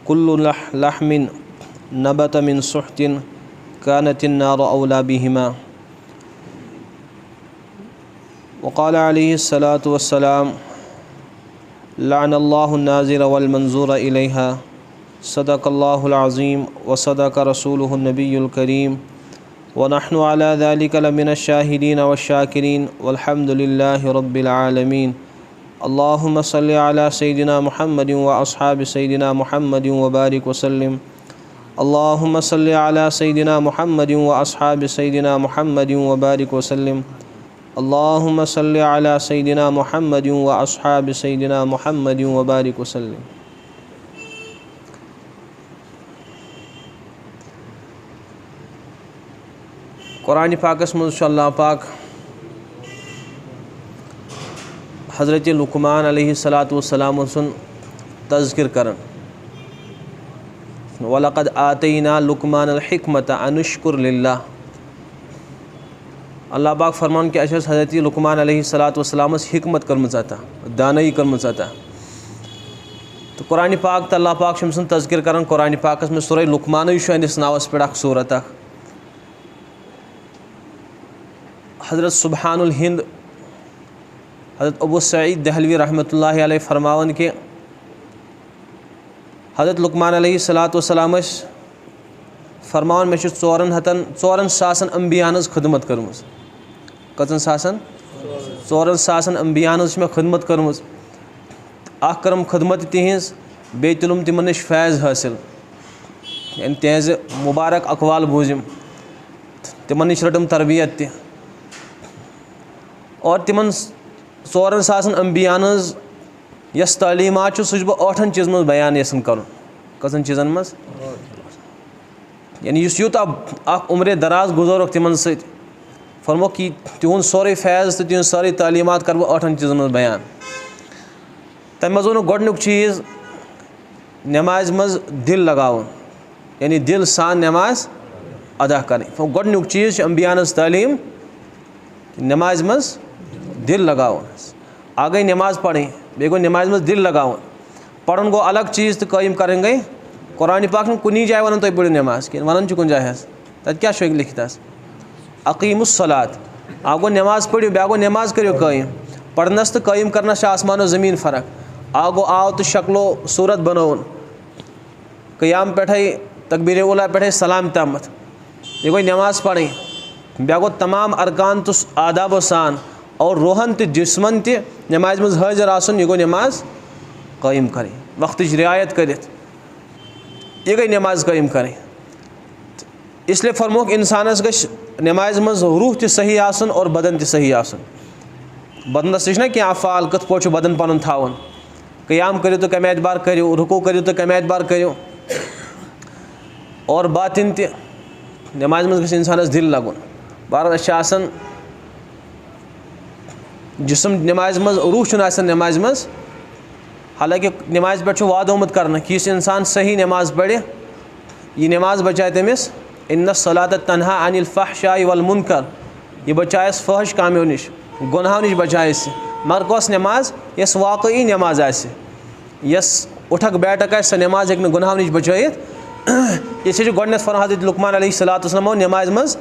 कुल्लु लहमिन नबत मिन सुहतिन कानतिन नार औला बिहिमा। वक़ाल अलैहिस्सलातु वस्सलाम लअनल्लाहु नाज़िर वल मंज़ूर इलैहा सदक़ल्लाहुल अज़ीम व सदक़ रसूलुहुन नबियुल करीम व नहनु अला ज़ालिका लमिनश शाहिदीन वश्शाकिरीन वल्हम्दुलिल्लाहि रब्बिल आलमीन। अल्लाहुम्मा सल्लि अला सय्यिदिना मुहम्मदिन व अस्हाबि सय्यिदिना मुहम्मदिन व बारिक वसल्लिम। अल्लाहुम्मा सल्लि अला सय्यिदिना मुहम्मदिन व अस्हाबि सय्यिदिना मुहम्मदिन व बारिक वसल्लिम। अल्लाहुम्मा सल्लि अला सय्यिदिना मुहम्मदिन व अस्हाबि सय्यिदिना मुहम्मदिन व बारिक वसल्लिम। कुरान पाकस मज़ अल्लाह पाक हज़रत लुक़मान अलैहिस्सलातु वस्सलाम सुन तज़किर करन। वलक़द आतैना लुक़मानल हिकमत अनुश्कुर लिल्लाह। अल्लाह पाक फरमान कि अशस हज़रत लुक़मान अलैहिस्सलातु वस्सलाम हिकमत कर्मच अता, दानई कर्मच अता। तो कुरान पाक तो अल्लाह पाक शम सुन तज़किर करन कुरान पाकस में सूरह लुक़मान अनिस नावस पे सूरत हज़रत सुबहानुल हिंद हज़रत अबू सईद दहलवी रहमतुल्लाहि अलैह फरमावन कि हज़रत लुक़मान अलैहिस्सलातु वस्सलाम फरमान मे चोरन सासन अम्बियान खिदमत कर्मस। कचन सासन चोरन सासन अम्बियान मे खिदमत कर्मस। अख करम खिदमत तिहज बे तुलुम तिमन नश फैज़ हासिल, यानी तिहज मुबारक अकवाल बूजिम, तिमन नश रटम तरबियत ति और तिमन चोरन सासन अम्बियान यस तालीमात सह बह 8 चीज़ मज बयान यसन कर। कसन चीज़न मज यानी यूत उम्र दराज गुजर तिमन सत फरमो कि तिहुंद सोरे फैज़ तो तिहन सारी तालीमात कर बह 8 चीज़न मज बयान। तम मज वो गोडनुक चीज़ नमाज मज दिल लगावन, यानी दिल सान नमाज अदा करें। गोडनुक चीज़ अम्बियान तालीम नमाज मज दिल लगावन। आ गई नमाज पढ़ें, बे गो नमाज मज दिल लगावन। पढ़न गो अलग चीज़ तो कयम करें गई। कुरान पाक में कुनी जाए वन तुम पढ़ो नमाज कि वन कुन जाए तब क्या शो लिखित अक़ीमुस्सलात। आ गो नमाज पढ़ो, बे गो नमाज करो कयम। पढ़नस तो कयम करनस आसमान और ज़मीन फ़र्क। आ गो आव तो शक्लो सूरत बनोन क़याम पे तकबीर उला पे सलाम तमत ये गई नमाज पढ़ें। बे गो तमाम अरकान तो आदाब सान और रोहन तो जिस्मन त नमाज मज हाजिर आसन ये गो नमाज कयम करें। वक्त रियायत करित ये गई नमाज कयम करें। इसलिए फरमोक इंसानस गश नमाज मज रूह तो सही आसन और बदन तो सही आसन। बदनस ना क्या अफ़ाल कत पो बदन पन थावन। क़याम करो तो कम एतबार करो, रुकू करो तो कम एतबार करो और बातिन त नमाज मज गश इंसानस दिल लगुन। बहर जिसम नमाज मज रूह नमाज मज। हालांकि नमाज पे वाद आमद करना कि इस इंसान सही नमाज पढ़े ये नमाज बचाए तमिस इन्नस्सलात तन्हा अनिल फ़हशाई वल मुनकर। ये बचाएस फहश कामों नश गुनाहों नश बचाएस। मगर कस नमाज यस वाकई नमाज आस यस उठक बैठक आस सह नमाज हेक गुनाहों नश बचाइत। इस गोडनेथ फरमान हज़रत लुक़मान अलैहिस्सलातु वस्सलाम नमाज मज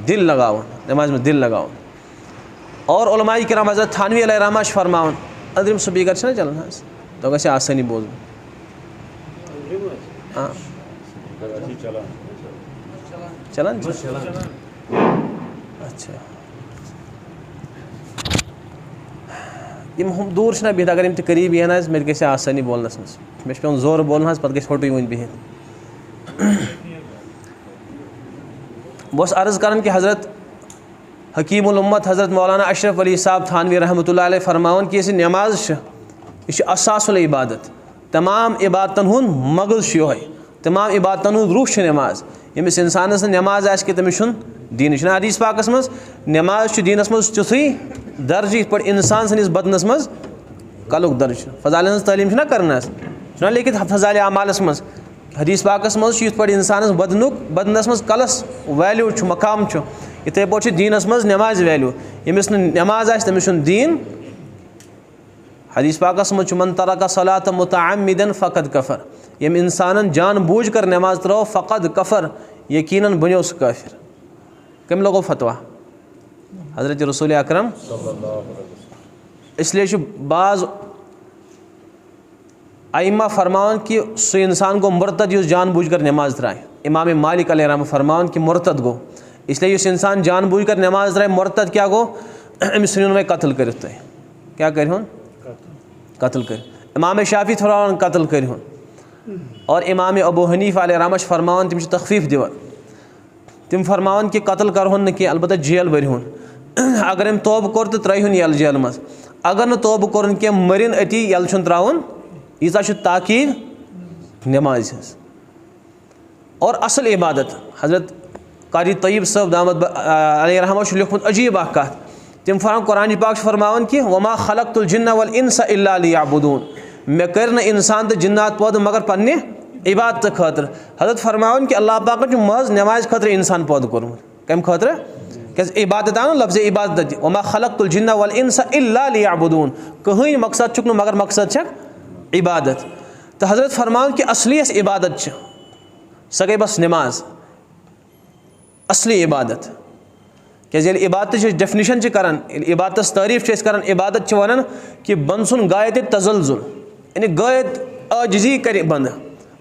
दिल लगावन, नमाज में दिल लगावन। और उलमाए किराम हज़रत थानवी अलैहिर्रहमा फरमावन अंदरिम स्पीकर छना चलन हस तो गसे आसानी बोल। हाँ चलन अच्छा हम दूर छना बिहत अगर तो करीब यह मे गसे आसानी बोलनस मज मे पे जोर बोलन पे गो फोटो वन बिहत। बस अर्ज़ कर कि हज़रत हकीमुल उम्मत हज़रत मौलाना अशरफ अली साहब थानवी रहमतुल्लाह अलैह फरमावन कि नमाज यह असासुल इबादत। तमाम इबादतन हुन मगज़ योह, तमाम इबादतन हुन रूह नमाज। यमिस इंसानस नमाज आस कि तमिस दीन हदीस पाकस मज नमाज दीनस मज तुथु दर्ज इत पे इंसान सनिस बदनस मज कलुक दर्ज। फ़ज़ाइल हज़ तालीम ना करनस ना लेकिन फ़ज़ाइल अमालस मज हदीस पाकस मज इत पे इंसानस बदनस मज कलस वैल्यू मकाम इथे पे दीनस मज नमाज वैल्यू। यमिस नमाज आस तमिस दीन हदीस पाकस मज मन तरका सलात मुतअम्मिदन फ़क़द कफ़र, यम इंसान जान बूझ कर नमाज त्रो फ़क़द कफ़र, यकीनन बनो सह काफिर। कम लोगों फतवा हज़रत रसूल अकरम। इसलिए बाज़ आइम्मा फरमान कि सह इंसान गो मुर्तद युस जान बूझ कर नमाज त्राय। इमाम मालिक अलैहि फरमान कि मुर्तद गो, इसलिए युस इंसान जान बूझ कर नमाज त्राय मुर्तद क्या गो, अमिस वे कत्ल कर, क्या कर कत्ल कर। इमाम शाफी फरमान कत्ल कर, और इमाम अबू हनीफा अलैहि फरमान तम तखफीफ दिवान, तम फरमान कि कत्ल करहुन कि अलबत्ता जेल बरहुन। अगर अम तौब कोर तो त्रहन यल जेल मज, अगर न तौब कोर क्या मरिन अति यल त्रावन, यीजा ताकीद नमाज। और असल इबादत हज़रत कारी तय्यब साहब दामद अलैहि रहमत लिखुत अजीब कत, तम फरमान कुरान पाक फरमान कि वमा खलक़तुल जिन्न वल इंस इल्ला लियअबुदून, मे कर न इंसान तो जिन्नात पैदा मगर पन्ने इबादत खतर। हज़रत फरमान कि अल्लाह पाक ने महज नमाज खतर इंसान पैदा कोरमुत, कम खतर क्या इबादत आन लफ्ज़ इबादत, वमा खलक़तुल जिन्न वल इंस इल्ला लियअबुदून, कहीं मकसद चुक मगर मकसद छक इबादत। तो हज़रत फरमान कि असली इबादत सह गई बस नमाज, असली इबादत। क्या इबादत डेफिनिशन करान, इबादत तारीफ करान, इबादत वन कि बंद सुन गायत तजल्जुल, यानी गायत आजिजी कर बंद,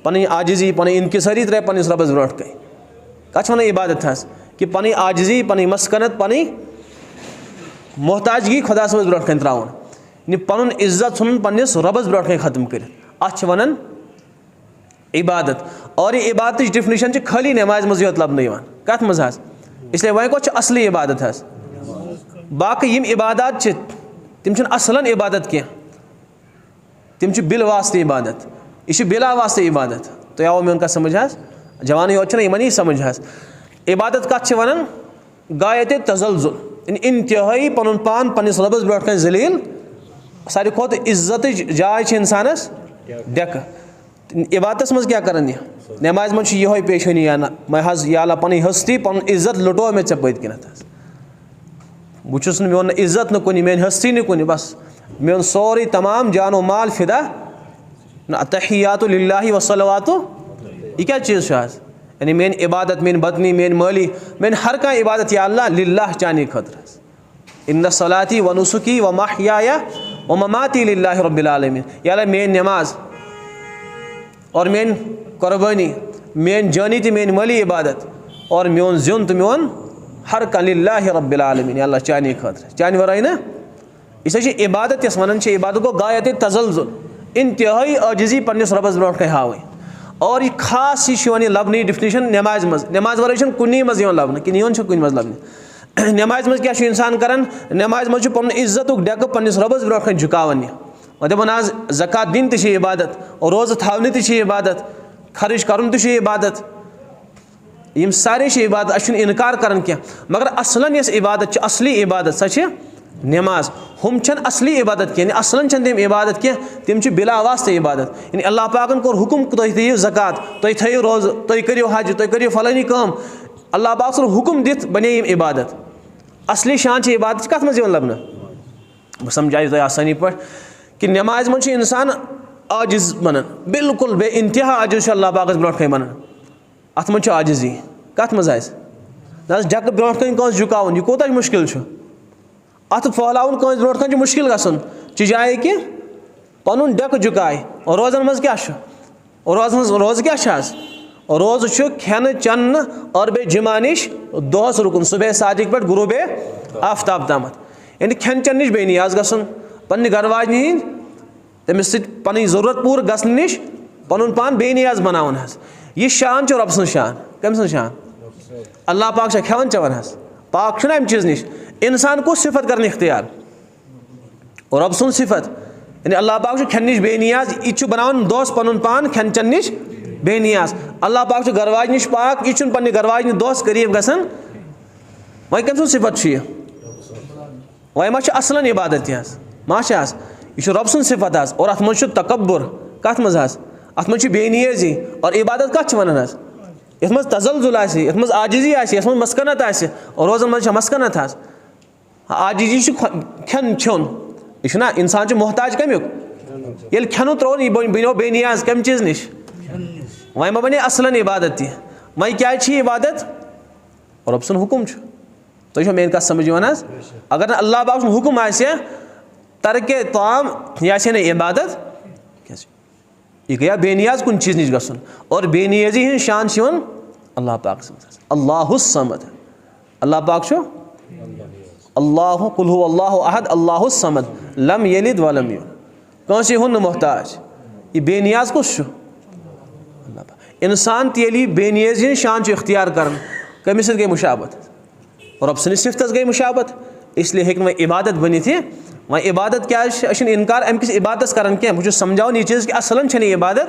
पन आजिजी पन इनकिसारी त्रे पनिस रबस ब्रोट कई, कछ वन इबादत हस कि पन आजिजी पन मस्कनत पन मोहताजगी खुदा सबस ब्रोट कन त्रावन, यानी पन इज्जत सुन पन्निस रबस ब्रोट कन खत्म कर, अत वनन इबादत। और ये इबादत डेफिनिशन खाली नमाज मज योत लबन कत मज हस, इसलिए वह को असली इबादत हस। बाकी यम इबादत तम असलन इबादत कह, तम बिल वास्ते इबादत, यह बिला वास्ते इबादत। तो आओ मे समझ हस, जवान योत यमन समझ हस। इबादत कत वन गायत तजल्जुल, इंतहाई पन पान पन्निस रबस ब्रोट कन जलील, सारे खुद इज्जत जाय इंसानस डेक। इबादत मज क्या कर, नमाज मज ये पेशनी या महज या अल्लाह पन हस्ती पन इज्जत लुटो मे ऐ पत किन, बहुस मोन इज्जत न कुन, मेन हस्ती न कुन, बस मेन सोरे तमाम जानो माल फिदा, तहियातु लिल्लाहि व सलवातु, यह क्या चीज़ आज, यानी मेन इबादत, मेन बदनी, मेन माली, मेन हर कह इबादत या अल्लाह लिल्लाह चाने खतर। इन्ना सलाती व नुसुकी व महयाया व ममाती लिल्लाहि रब्बिल आलमीन, या अल्लाह मेन नमाज और मेन कुर्बानी, मेन जानी तो मेन माली इबादत, और मोन जुन तो मोन हर कह लिल्लाहि रब्बिल आलमीन, अल्लाह चाने खतर, चाने वराय ना। इस इबादत यस वन इबादत गो गायत तजल्जुल, इंतहाई आजिजी पन्निस रबस ब्रोट कन हाव। और यह खास यह लबन डिफिनिशन नमाज मज, नमाज वराय कुन मज लबन कि कुन मज लबन। नमाज मज क्या इंसान करान, नमाज मज पन इज्जत डेक पन्निस रबस ब्रोट कन झुकावन, और दपान आज ज़कात दिन तो इबादत, और रोज़ थावन तो इबादत, खर्च कर इबादत, यम सारे इबादत, अच्छे इनकार कर क्या, मगर असलन यस इबादत असली इबादत सह नमाज। हम असली इबादत कह, असलन तम इबादत कह, तम बिला वास्ते इबादत। यानी अल्लाह पाकन कोर हुकुम तुम दियो ज़कात, तुम थो रोज़, तुम करो हज, तुम करो फलानी काम, अल्लाह पाक सर हुकुम दित बने यम इबादत। असली शान इबादत कत मज लन लबन, बह समझायु तुम आसानी पे कि नमाज मज इंसान आजिज बनन, बिल्कुल बे इंतहा आजिज अल्लाह पाकस ब्रोट कन बनन, अत मज आजिजी कत मज डक ब्रोट कन कस झुकावन, यह कोता मुश्किल, अत फहलावन कस ब्रोट कन मुश्किल गसन, जाए कि पन डक झुकाय। और रोज़न मज क्या, रोज़ क्या, रोज़ खेन चन और बे जिमा नश दोहस रुकन, सुबह सादिक पे गुरूबे आफ्ताब तम, यानी खेन चन नश बे नियाज गसन, पन्ने गरवाज हंद तमिस पन जरूरत पूर गसन नश पन पान बे नियाज बनावन। यह शान रब सं शान, कम सं शान, अल्लाह पाक खेवन चवन, पाक छुना अम चीज़ नश। इंसान को सिफत कर इख्तियार, और रब सुन सिफत, यानी अल्लाह पाक खेन नश बे नियाज, यह बनावन दोस पन पान खेन चन नश बे नियाज। अल्लाह पाक गरवाज नश पाक, यह पन्ने गरवाज दोस करीब गसन, वह कम सुन सिफत यह, वह मा असलन इबादत मा यह रब सुन सिफत। और अत मज तकब्बुर कत मज, अत मज बेनियाजी, और इबादत कत वन, ये मज तजल्जुल ये मज आजिजी ये मज मस्कनत और रोज़न मज मस्कनत। आजिजी खेन छोन, यह ना इंसान मोहताज कमिक ये खेन त्रो यह बनो बेनियाज कम चीज नश वह मा बने असलन इबादत तह वह क्या इबादत रब सुन हुकुम तुम मेरी कत समझ अगर न अल्लाह पाक सुन हुकुम आसे तरके ताम यह ना इबादत यह गया बेनियाज कुन चीज नश गसन और बेनियाजी हज शान अल्लाह पाक अल्लाहुस समद अल्लाह पाक अल्लाह कुल हु अल्लाहु अहद अल्लाहुस समद लम यलिद वलम यूलद कंसे हुन मोहताज यह बेनियाज कुस अल्लाह पाक इंसान तेली बेनियाजी हज शान इख्तियार कर कमिस गई मुशाबत रब सनिस सिफतस गई मुशाबत इसलिए हेक वह इबादत बनित वह इबादत क्या इनकार अमिस इबादत कर बहुत समझावन यह चीज़ कि असलन छे इबादत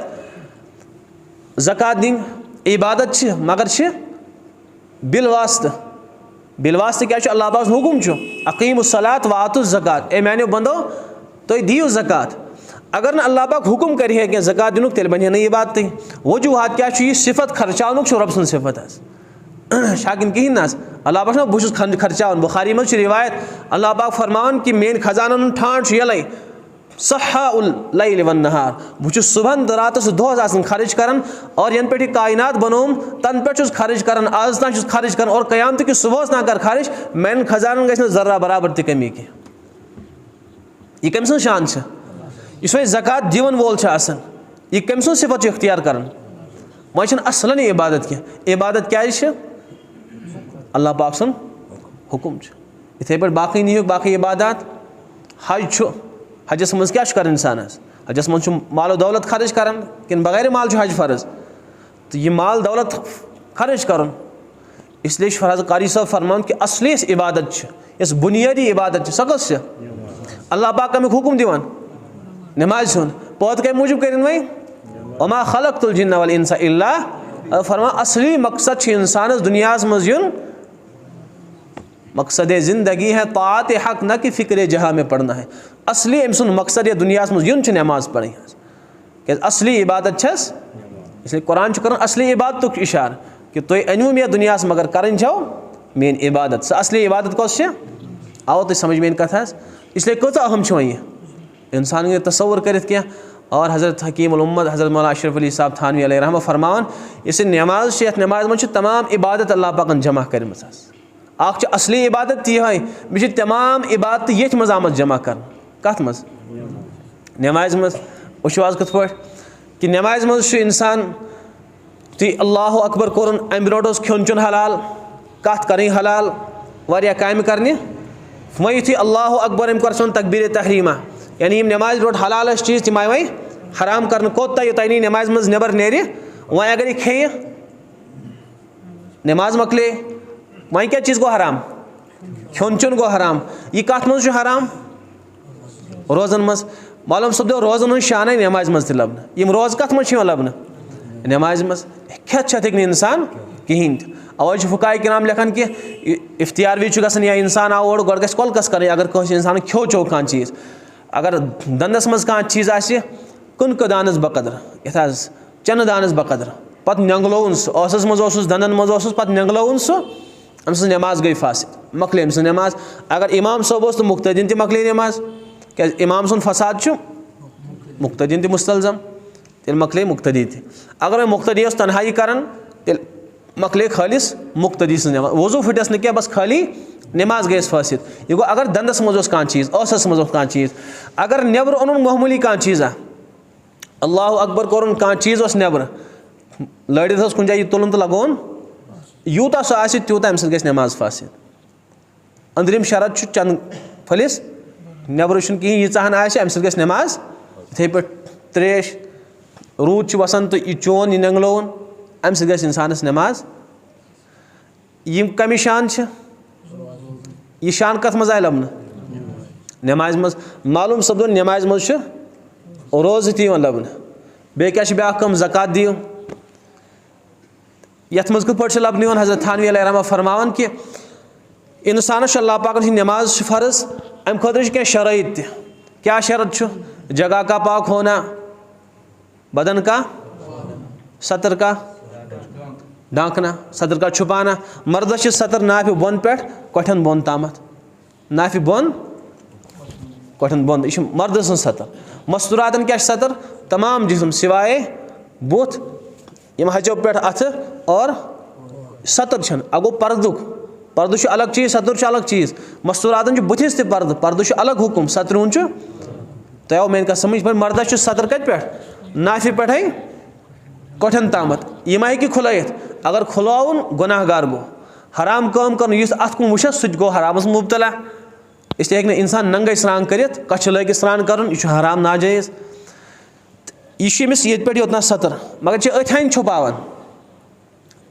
ज़कात दिन इबादत मगर बिलवास्त क्या अल्लाह पाक हुकुम अकीमुस्सलात व आतुज़ ज़कात ए मानो बंदो तुम दियो ज़कात अगर न अल्लाह पाक हुकुम कर ज़कात दिन तेल बन ना इबादत वजूहत क्या सिफत खर्चान रब सुन सिफत शाकिन कहीं ना अल्लाह पाक बहुत खर्चान बुखारी मज रिवायत अल्लाह पाक फरमान कि मेन खजान ठान यल सहाउल-लैल वन-नहार बहुत सुबह रात दोहस खर्च कर और यन पे कायनात बनोम तन पे खर्च कर आज तान खर्च कर और क़यामत कि सुबह ना कर खर्च मेन खजान गई जर्रा बराबर त कमी कह यह कम सं शान इस वह ज़कात दिवन वोल यह कम सं सिफत इख्तियार कर वह असलन इबादत कह इबादत क्या अल्लाह पाक सुन हुकुम इथे पे बाकी नहीं बाकी इबादत हज हजस मज क्या कर इंसान हजस मज मालो दौलत खर्च कर कि बगैर माल हज फ़र्ज तो यह माल दौलत खर्च कर इसलिए फरज कारी साहब फरमान कि असली इबादत इस बुनियादी इबादत सकस अल्लाह पाक अमिक हुकुम दिवान नमाज सुन पौध कम मूजूब कर वही वमा खलक़तुल जिन्न वल इंसा इल्ला फरमा असली मकसद इंसानस दुनिया मज युन मकसद ज़िंदगी है ताअत हक न कि फ़िक्र जहाँ में पढ़ना है असली अम सुन मकसद दुनिया मज युन नमाज पढ़ क्या असली इबादत छस इसलिए कुरान कर असली इबादत इशार कि तुम अनवु मे दुनिया मगर कर छो मेन इबादत सह असली इबादत कस आओ तुम समझ मेन कथ इसलिए कत अहम वह इंसान ये तस्वुर कर और हज़रत हकीमुल उम्मत हज़रत मौलाना अशरफ अली साहब थानवी अलैहि रहमह फरमान इस नमाज नमाज मज तमाम इबादत अल्लाह पाकन जमा कर असली इबादत यह बे तमाम इबादत ये मज आम जमा कर कत मज नमाज मज वो आज कथ पे कि नमाज मज इंसान ती अल्लाह अकबर कोर अम ब्रोट खोन चुन हलाल कत कर हलाल वारिया काम करने वह युथी अल्लाह अकबर अम कर सोन तकबीर तहरीमा यानी नमाज ब्रोट हलाल चीज़ तम आए वह हराम कर कोत योतान नमाज मज नबर नेर वह अगर यह खे नमाज मकले वह क्या चीज़ गो हराम खोन चुन गो हराम यह कत मज हराम रोज़न मज मालूम सपदो रोज़न हज शान नमाज मज लब रोज़ कत मज लब नमाज मज खेत हे इंसान कहें अवे फुकाए किराम लेखान कि इफ्तियार वि गसान या इंसान आव और गोड़ गस कोलकस कर अगर कह इंसान खो चो कह चीज़ अगर दंदस मज कह चीज़ आसि कुन दानस बकदर ये चन दानस बकदर पत नंगलोन सस मज दंदन मज पत नंगलोन सह अम सज नमाज गई फासिद मकले अम सज नमाज अगर इमाम सोब तो मुक्तदीन त मकले नमाज क्या इमाम सुन फसाद मुक्तदीन त मुस्तलजम तेल मकले मुक्तदी त अगर वह मुक्तदी तनहाई कर तेल मकले खालिस मुक्तदी सज नमाज वजू फटस न क्या बस खाली नमाज गई फासिद यह गो अगर दंदस मज कह चीज़ औसस मज कह चीज़ अगर नबर ओन मामूली कह चीज़ा अल्लाह अकबर कोर कह चीज़ नबर लड़ित कुन जाए तुलन तो लगोन यूता सह आसि त्यूता अम सज नमाज फासिद अंदरिम शरत चंद फलिस नबर कहें यीचाहन आसि अम सज नमाज इथे पे त्रेश रूद वसान तो यह चोन यह नंगलोन अम सज इंसानस नमाज यम कमि शान यह शान कत मज आय लबन नमाज मज मालूम सपदो नमाज मज रोज़ तवन लबन बे क्या ब्या कम ज़कात दियो यथ मज कत पे लबन हज़रत थानवी अलैहि रहमह फरमान कि इंसान अल्लाह पाक नमाज फ़र्ज अम खुद क्या शराइत क्या शरत जगह का पाक होना बदन का सतर का ढांकना सतर का छुपाना मर्दस सतर नाफि बोन पे कठन बोन तामत नाफि बोन कोठन बंद यह मर्द सं सतर मस्तूरातन क्या सतर तमाम जिस्म सिवाय बुथ यम हचो पे अथ और सतर अगो पर्दु अलग चीज़ सतर अलग चीज़ मस्तूरातन बुथिस पर्दु अलग हुकुम सतर हूँ तो आव मेन कत समझ पे मर्दस सतर कत पे नाफि पे कोठन तामत यह हे खुलत अगर खुलावन गुनाहगार गो हराम काम कर अत कुन वुच सह गो हरामस मुबतला इसलिए हे इंसान नंगे स्नान कर कछ लग स्नान कर हराम नाजायज़ यह ये पे योतना सतर मगर अथान छुपावन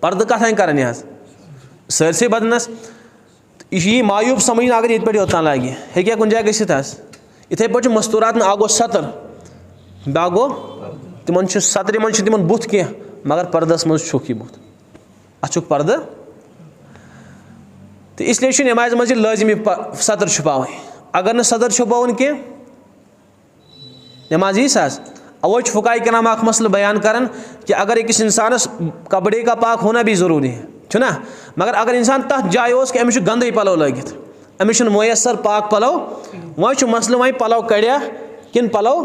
पर्द कथान कर सरसे बदनस यह मायूब समझ अगर ये पे योतना लगे हे कुन जाए इथे पे मस्तूरात आगो सतर बा गो तिमन सतर तिमन बुथ कह मगर पर्दस मज छुक यह बुथ अचुक पर्द तो इसलिए नमाज मज लाजिम सतर छुपाव अगर न सतर छुपावन कह नमाज यी साज अवो फुकाई कराम मसल बयान कर कि अगर एक इंसानस कपड़े का पाक होना भी ज़रूरी है ना मगर अगर इंसान तथ जाय कि अमिस गंदे पलो लगित अमिस मैसर पाक पलो वह मसल वह पलो कड़िया किन पलो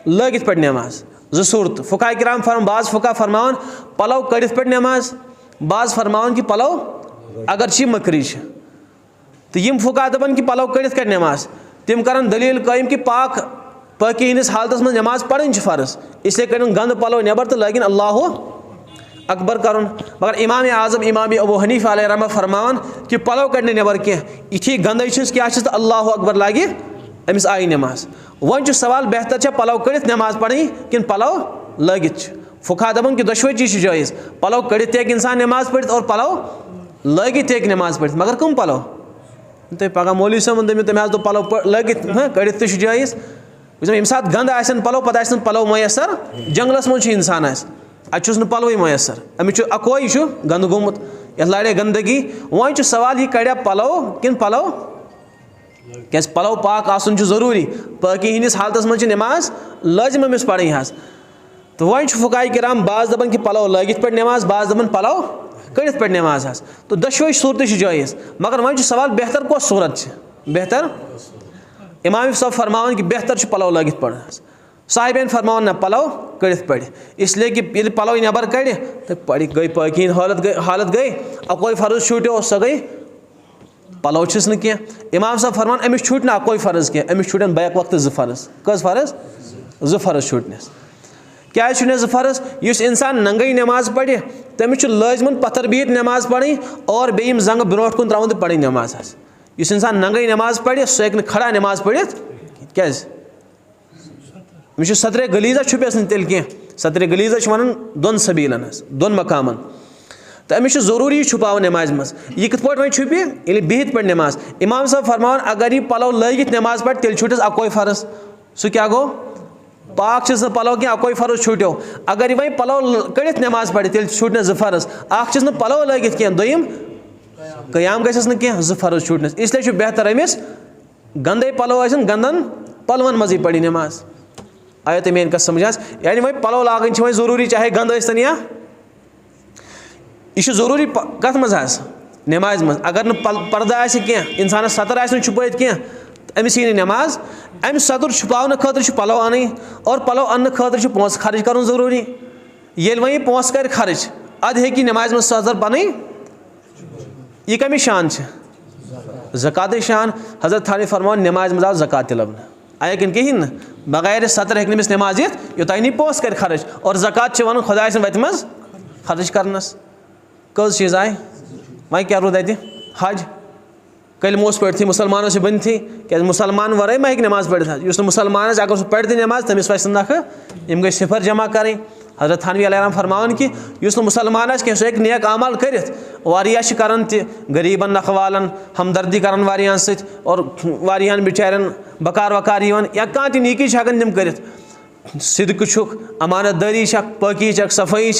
लगित पे नमाज जो सूरत फुकाई कराम बाज फुका फरमान पलो कड़ित पे नमाज बाज फरमान कि पलो अगर मकरी तो यम फुका दपन कि पलो कड़ित कर नमाज तम कर दलील कायम कि पाक पाकी हंदिस हालत में नमाज पढ़न फ़र्ज इसलिए कर गंद पलो नबर तो लगिन अल्लाह अकबर कर मगर इमाम आज़म इमाम अबू हनीफा अलैहि रहमह फरमान कि पलो कड़ने नबर कह इथी गंद क्या तो अल्लाह अकबर लगे अमिस आई नमाज वन सवाल बेहतर पलो कड़ित नमाज पढ़ी कि पलो लगित फुका दपन कि दशवे चीज़ जायज़ पलो कड़ित इंसान नमाज पढ़ और पलो लगित नमाज पढ़ मगर कम पलो तो पगह मौलवी साहब तमें दो पलो लगित कड़ित तो जायज़ ये सात गंद आसन पलो पे पलो मैसर जंगलस मज इंसान अचुस पलो मैसर अमिस अकोई गंद गोमुत ये लड़े गंदगी वह सवाल यह कड़िया पलो कि पलो क्या पलो पाक आसन ज़रूरी पाकी हंदिस हालत मज नमाज लाजिम अमिस पढ़ी तो वह फुकाई कराम बाज दपन कि पलो लगित पे नमाज बाज दपन पलो कड़ित पे नमाज तो दशवे सूरत जायज़ मगर वह सवाल बेहतर कस सूरत बेहतर इमाम साहब फरमान कि बेहतर पलो लगित पढ़ साहिबन फरमान ना पलो कड़ित पढ़ इसलिए कि ये पलो नबर कड़ तो पढ़ गई पाकी हालत गई अकोई फ़र्ज छूटो सह गई पलो न कह इमाम साहब फरमान अमिस छूट ना अकोई फ़र्ज कह अमिस छूटन बैक वक्त ज़ फ़र्ज कस फ़र्ज ज़ फ़र्ज छूटनस क्या ज़ फ़र्ज इस इंसान नंगे नमाज पढ़ तमिस लाजमन पत्थर बिहित नमाज पढ़ी और बेम जंग ब्रोट कुन त्रावन तो पढ़ी नमाज इस इंसान नंगे नमाज पढ़ सह हे खड़ा नमाज पढ़ित क्या अमिस सतरे गलीजा छुपस तेल कह सतरे गलीजा वन दोन सबीलन दोन मकामन तो अमिस ज़रूरी छुपाव नमाज मज यह कत पे छुपि ये बिहित पे नमाज इमाम साहब फरमान अगर यह पलो लगित नमाज पढ़ तेल छूटस अकोई फ़र्ज सह क्या गो पाक पलो क्या अकोई फ़र्ज छूटो अगर वह पलो कड़ित नमाज पढ़ तेल छूटन ज़ फ़र्ज अख पलो लगित कह दोम क़याम गस कह ज़ फ़र्ज छूटनस इसलिए बेहतर अमिस गंदे पलो गंदन पलवन मजी पढ़ी नमाज आया तो मेन कस समझ यानी वह पलो लागन वह ज़रूरी चाहे गंद सन या यह ज़रूरी कत मज नमाज मज अगर न पर्दा कह इंसान सतर छुपत कह अमिस यी नमाज अमि सतर छुपावन खतर पलो अन और पलो अन्न खतर पोस खर्च कर ज़रूरी ये वह पोस कर खर्च अद हे नमाज मज सतर बन यह कमी शान ज़कात शान हज़रत थानी फरमान नमाज मज आव ज़कात लब आया किन कहें न बगैर सतर हेक नमिस नमाज योतान यह पोस कर खर्च और ज़कात वन खुदा वत मज खर्च करनस कज चीज़ आए वह क्या रूद अत हज कलमोस पे मुसलमानों से बन थी क्या मुसलमान वराई मा नमाज पढ़ मुसलमान अगर सह पढ़ नमाज तमिस वह नख यम गई सिफर जमा करें हज़रत थानवी अलैहि फरमान कि मुसलमान कह सह नेक अमल कर गरीबन नखवालन हमदर्दी कर वारियान सत और वारियान बिचारन बकार वकार या कह नीकी हेकन तम कर सिदक अमानतदारी पाकी सफाई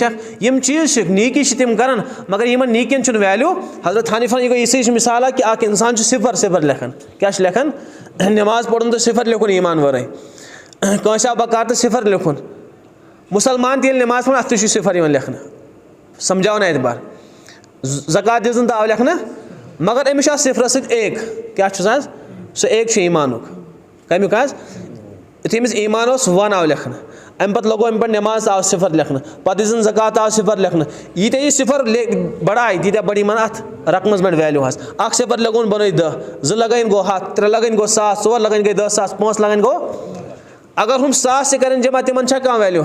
यम चीज़ नीकी तम कर मगर इन नीकिन वैल्यू हज़रत थानी फरमान यह गई मिसाल कि अख इंसान सिफर सिफर लेखन क्या लेखन नमाज पढ़न तो सिफर लिखुन ईमान वराई कंस आव बकार तो सिफर लिखुन मुसलमान तेल नमाज पढ़ अत सिफर लेखन समझावन एतबार ज़कात दिन तो आव लेखन मगर अमिस सिफर सत एक क्या सह एक ईमानुक कमिक यु अमिस ईमान 1 आव लिखन अम पे लगो अम पे नमाज आव 0 लिखन पे ज़कात आव 0 लिखन यीत्या यह 0 बढ़ाई तीत्या बड़ी मन अत रकमस बड़ वैल्यू 1 0 लगन बन 10 2 लगन गो 100 3 लगन गो 100 4 लगन गई 10,000 5 लगन गो अगर हम 100 कर जमा तिमन कह वैल्यू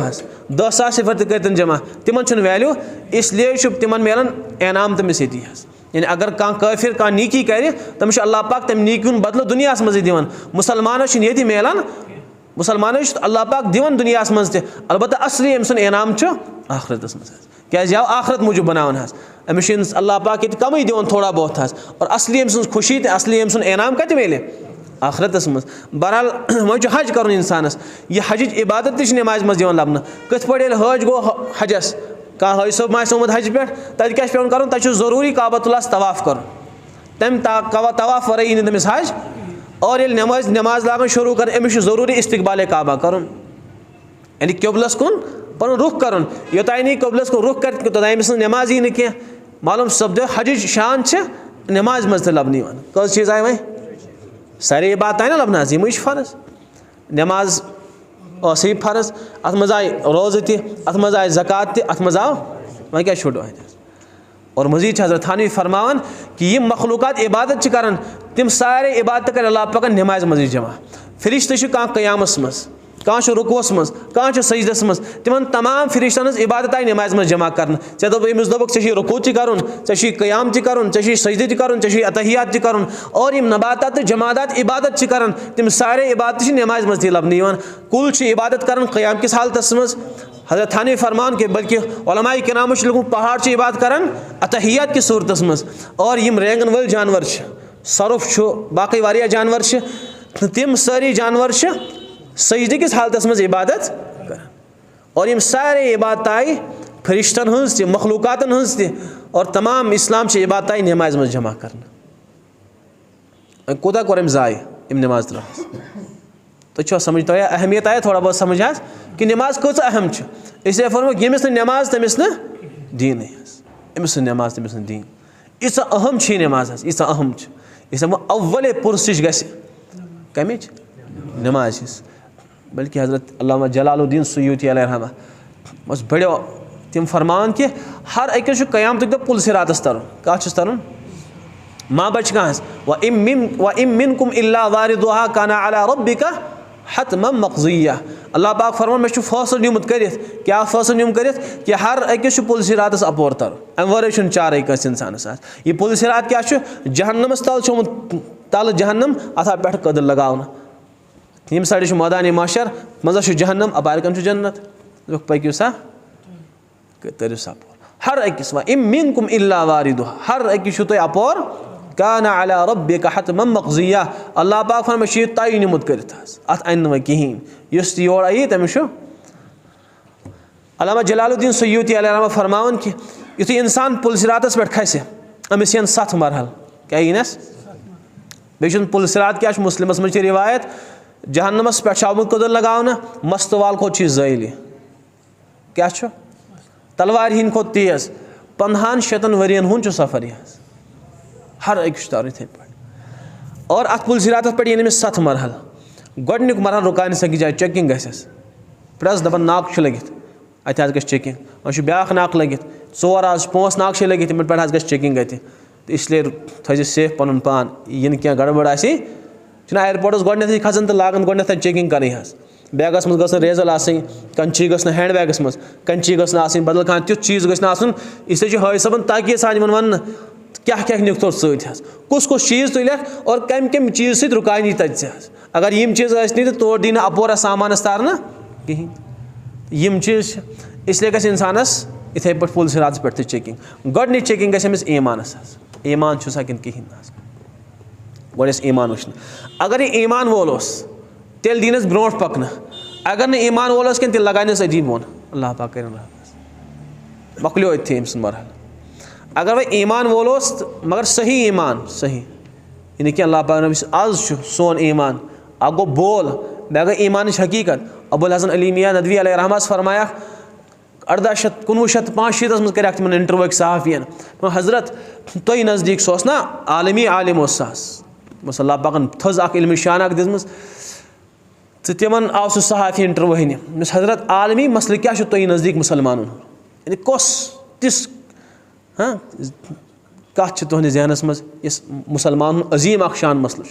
10,000 0 कर जमा तिमन वैल्यू इसलिए तिमन मिलान इनाम तमिस ये यानी अगर काफिर कह नीकी कर तमिस अल्लाह पाक तम नीकी बदल दुनिया मज दिवान मुसलमान ये मिलान मुसलमान अल्लाह पाक दिवान दुनिया मज अलबत्ता असली अम इनाम आखरत मज क्या आव आखरत मूजूब बनावन अमिस अल्लाह पाक ये कम दिवान थोड़ा बहुत और असली अम खुशी तो असली अम इनाम कत मिले आखरतस मज बहरहाल वो हज कर इंसानस यह हज इबादत नमाज मज लबन कथ पे हज गो हजस कह हज सोब आमुत हज पे तत क्या पे कर तक जरूरी काबतुल्लाह तवाफ कर तम तवाफ वर यी तमिस हज और ये नमाज लागन शुरू कर अमिस जरूरी इस्तकबाल काबा कर यानी क़िबलस कुन पन रुख कर योतान यह क़िबलस कुन रुख कर तोतान अमिस नमाज यी कह मालूम सपदो हज शान नमाज मज लबन कस चीज़ आए वह सारे इबादत आए ना लबन यम फ़र्ज नमाज सही फ़र्ज अत मज आए रोज़ अत मज आए ज़कात अत मज आव वह क्या छोड़ो और मजीद हज़रत थानवी फरमावन कि यम मखलूक़ात इबादत कर तिम सारे इबादत कर अल्लाह पाक नमाज मज जमा फरिश्ते कह क़यामस मज कह रुकुस मज कह सजदस मज तिमन तमाम फरिश्तन इबादत आई नमाज मज जमा कर अमिस दोपक रुकू कर क़याम कर सजद कर अतहियात कर और यम नबातात जमादात इबादत कर तिम सारे इबादत नमाज मज लबन कुल इबादत कर क़याम किस हालतस मज हज़रत थानवी फरमान के बल्कि उलमाए किराम लोग पहाड़ इबादत कर अतहियात की सूरतस मज और यम रेंगन वल जानवर सरुफ बाकी वारिया जानवर तिम सारी जानवर सजदे किस हालतस मज इबादत कर और यम सारे इबादत आई फरिश्तन हज त मखलूक़ातन हज त और तमाम इस्लाम इबादत आई नमाज मज जमा कर कोता कोर ज़ाय यम नमाज त्रा तो समझ तो अहमियत आया थोड़ा बहुत समझ कि नमाज कच अहम इसलिए फरमो यमिस नमाज तमिस न दीन अमिस नमाज तमिस न दीन इस अहम नमाज इस अहम इस अव्वल पुरसिश गस कमिच नमाज बल्कि हज़रत अल्लामा जलालुद्दीन सुयूती अलैहिर्रहमा बस बड़ो तिम फरमान कि हर अकिस क़यामत दो पुल सिरातस तरन कस तरन माँ बच कह व इम मिनकुम इल्ला वारिदुहा काना अला रब्बिका हतमम मक़ज़िय्या अल्लाह पाक फरमान मे फैसल नुमुत कर क्या फैसल नुम कर कि हर अकिस पुल सिरातस अपोर तर अम वर चारे कस इंसानस यह पुल सिरात क्या जहन्नमस तल तल जहन्नम अथा पे कदल लगावन यम साइड मैदान माशर मज़ जहन्नम अपार कन जन्नत पकू सा तरियो सा अपोर हर अकिस व इम मिनकुम इल्ला वारिदुहा हर अकिस तुम अपोर काना अला रब्बिका हतमम मक़ज़िय्या अल्लाह पाक फरमान मे तय नुमुत कर अत अन वह कहें use your I तमिस Allama Jalaluddin Suyuti अलैहिर्रहमा फरमावन कि युथु इंसान पुल सिरातस पे खस अमिस यन 7 मरहल क्या यस बे पुल सिरात क्या मुस्लिमस मज रिवायत जहन्नमस पे आमुत कदर लगावन मस्तवाल खोत ज़ैल क्या तलवार हिंद खोत तेज 50-100 वरियन हुन सफ़र यह हर अकिस तार इथे पे और अत पुल सिरात पे अमिस 7 मरहल गोडनिक मरहल रुकान सकी जाए चेकिंग गस प्रस दपन नाक लगित अत ग चेकिंग वह ब्या नाक लगित 4 आज 5 नाक लगित तमिन पे ग चेकिंग अत तो इसलिए थो सेफ पन पान यह क्या गड़बड़ एयरपोर्टस गोडन खसान तो लागन गोडन चेकिंग कर बैगस मज गस रेजल कंची गस हैंड बैगस मज कंची गस बदल कह तुथ चीज़ गस इसलिए हाय सबन ताकि सान वन क्या क्या निक तो सत कुस चीज़ तुलक और कम कम चीज़ सत रुकान तथ अगर यम चीज़ तो तोड़ दी अपोर सामान तारना कहें यम चीज़ इसलिए गस इंसानस इथे पे पुल सिरात पे चेकिंग गोडन चेकिंग गस ईमानस ईमान कि कहें गोस ईमान वुन अगर यह ईमान वोल तेल दीनस ब्रो पकन अगर न ईमान वोल कह तेल लगानस अदी बोन अल्लाह पाक कर मकलो इतने अम मरहल अगर वह ईमान वोल मगर सही ईमान सही यानी कि अल्लाह पाक आज सोन ईमान अब गो बोल बे गई ईमान हकीकत अबुल हसन अली मियाँ नदवी अलैहिर्रहमा फरमाया 1895 मज कर तिम इंटरव्यू सहाफ़ियन हजरत तुम नज़दीक सो ना आलमी आलिम अल्लाह पाकन थज इल्म शान दिज तो तिमन आव सह सहाफ़ी इंटरव्यू हन हजरत आलमी मसले क्या तुम नज़दीक मुसलमानों यानी कस तिस हाँ कत तुहद जहनस मज मुसलमान अजीम शान मसल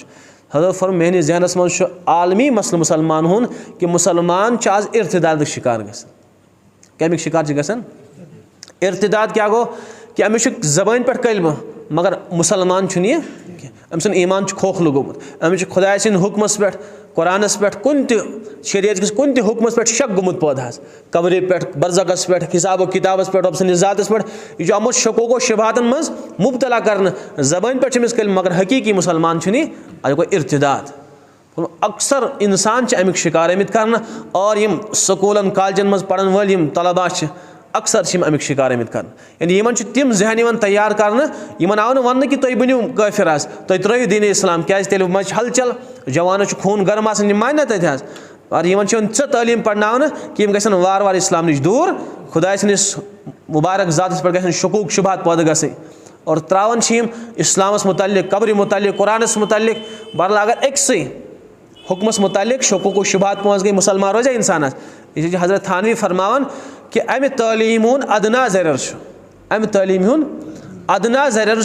हजरत फरम मेहन जहनस मज आलमी मसल मुसलमान हुन कि मुसलमान आज इर्तिदाद शिकार गमिक शिकार गसान इर्तिदाद क्या गो कि अमिस जबान पे कलमा मगर मुसलमान यह अम सुन ईमान खोखल गोमुत अमिस खुदा सिंद हुक्मस पे कुरानस पे कुन शरीयत किस कुन हुक्मस पे शक गोमुत पौधा कब्र पे बरज़खस पे हिसाब किताबस पे रब सन्दिस ज़ातस पे यह आमुत शकोको शुबहातन मज मुब्तला कर जबान पे कलमा मगर हकीकी मुसलमान यह गो इर्तिदाद अक्सर इंसान अमिक शिकार आमित कर और यम स्कूलन कॉलेजन मज पढ़न वाल तलबा अक्सर अमिक शिकार आमित कर यानी इन तम जहन तैयार कर आव वन कि तुम बनो काफिर आज तुम त्रो दीन इस्लाम क्या मज हलचल जवान खून गर्म आसान माना तथ और इन तालीम पढ़ना कि गन वार वार इस्लाम नश दूर खुदा सन्दिस मुबारक ज़ातस पे गन शकूक शुबहात पैदा गई और त्रावन इस्लामस मुतल्लिक कब्र मुतल्लिक कुरानस मुतल्लिक बहरहाल अगर अक्स हुक्मस मुतल्लिक शकूक शुबहात पहुँच गई मुसलमान रोजा इंसान यह हजरत थानवी फरमान कि अमि तालीम हुन अदना ज़रर अमि तालीम हुन अदना ज़रर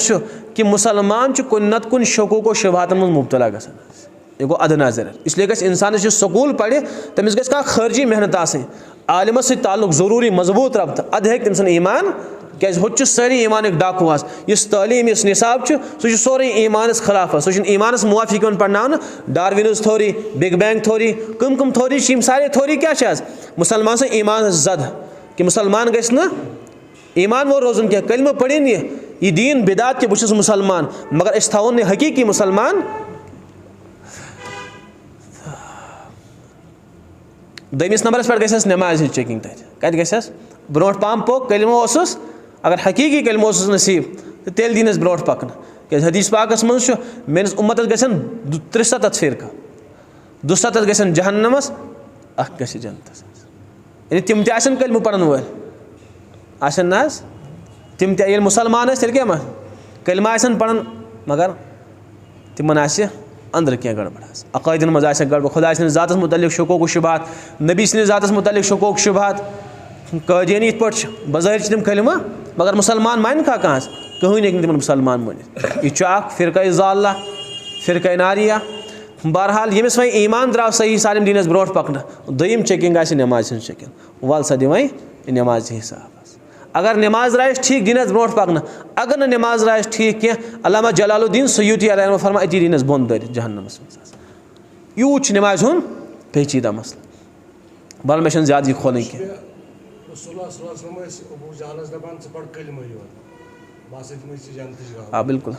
कि मुसलमान कुन नत कुन शकूक शुबहातन मज मुब्तला गसान यह गो अदना ज़रर इसलिए गस इंसान स्कूल पढ़े तमिस गस कह खर्जी मेहनत आसनी आलिमस सत ताल्लुक ज़रूरी मजबूत रब्त अद हेक तम सन ईमान क्या हुत सारी ईमान डाकू इस तालीम इस निसाब सह सोरे ईमानस खिलाफ सह ईमानस मुवाफिक पढ़ना डार्विनस थोरी बिग बैंग थोरी कम थोरी सारे थोरी क्या मुसलमान से ईमान जद कि मुसलमान गस न ईमान वो रोजन क्या कलमा पढ़न यह दीन बिदात कि बहुत मुसलमान मगर अस थवन हकीकी मुसलमान दमिस नंबरस पे गस नमाज चेकिंग तत गस ब्रो पम पोक कलमा अगर हकीकी कलमा नसीब तो तेल दीनस ब्रो पकन क्या हदीस पाकस मज मेनिस उम्मतस गसन 73 फिरका 270 गसन जहन्नमस अख गस जन्नतस यानी तिम तन कलमा पढ़न वल आसन ना तिम ते मुसलमान तेल क्या कलमा आसन पढ़न मगर तिमन अंदर क्या गड़बड़ अकायदन मज गड़बड़ खुदा सन्दिस ज़ातस मुतल्लिक शकूक शुबहात नबी सन्दिस ज़ातस मुतल्लिक शकूक शुबहात कादियानी इत पे बज़ाहिर तिम कलमा मगर मुसलमान मान कहाँ कहीं तिम मुसलमान मान यह फ़िरक़ा ज़ाल्ला फ़िरक़ा नारिया बहरहाल यमिस वह ईमान द्राव सही सालिम दीनस ब्रो पकन दोम चेकिंग नमाज चेकिंग वल सा दिव नमाज हिसाब अगर नमाज राइस ठीक दीनस ब्रो पकन अगर न नमाज राइस ठीक क्या अल्लामा जलालुद्दीन सयूती अलैहि फरमा अति दीनस बोन दर जहन्नमस यूत नमाज हुन पेचीदा मसला बल मे ज्यादा यह खोल क्या बिल्कुल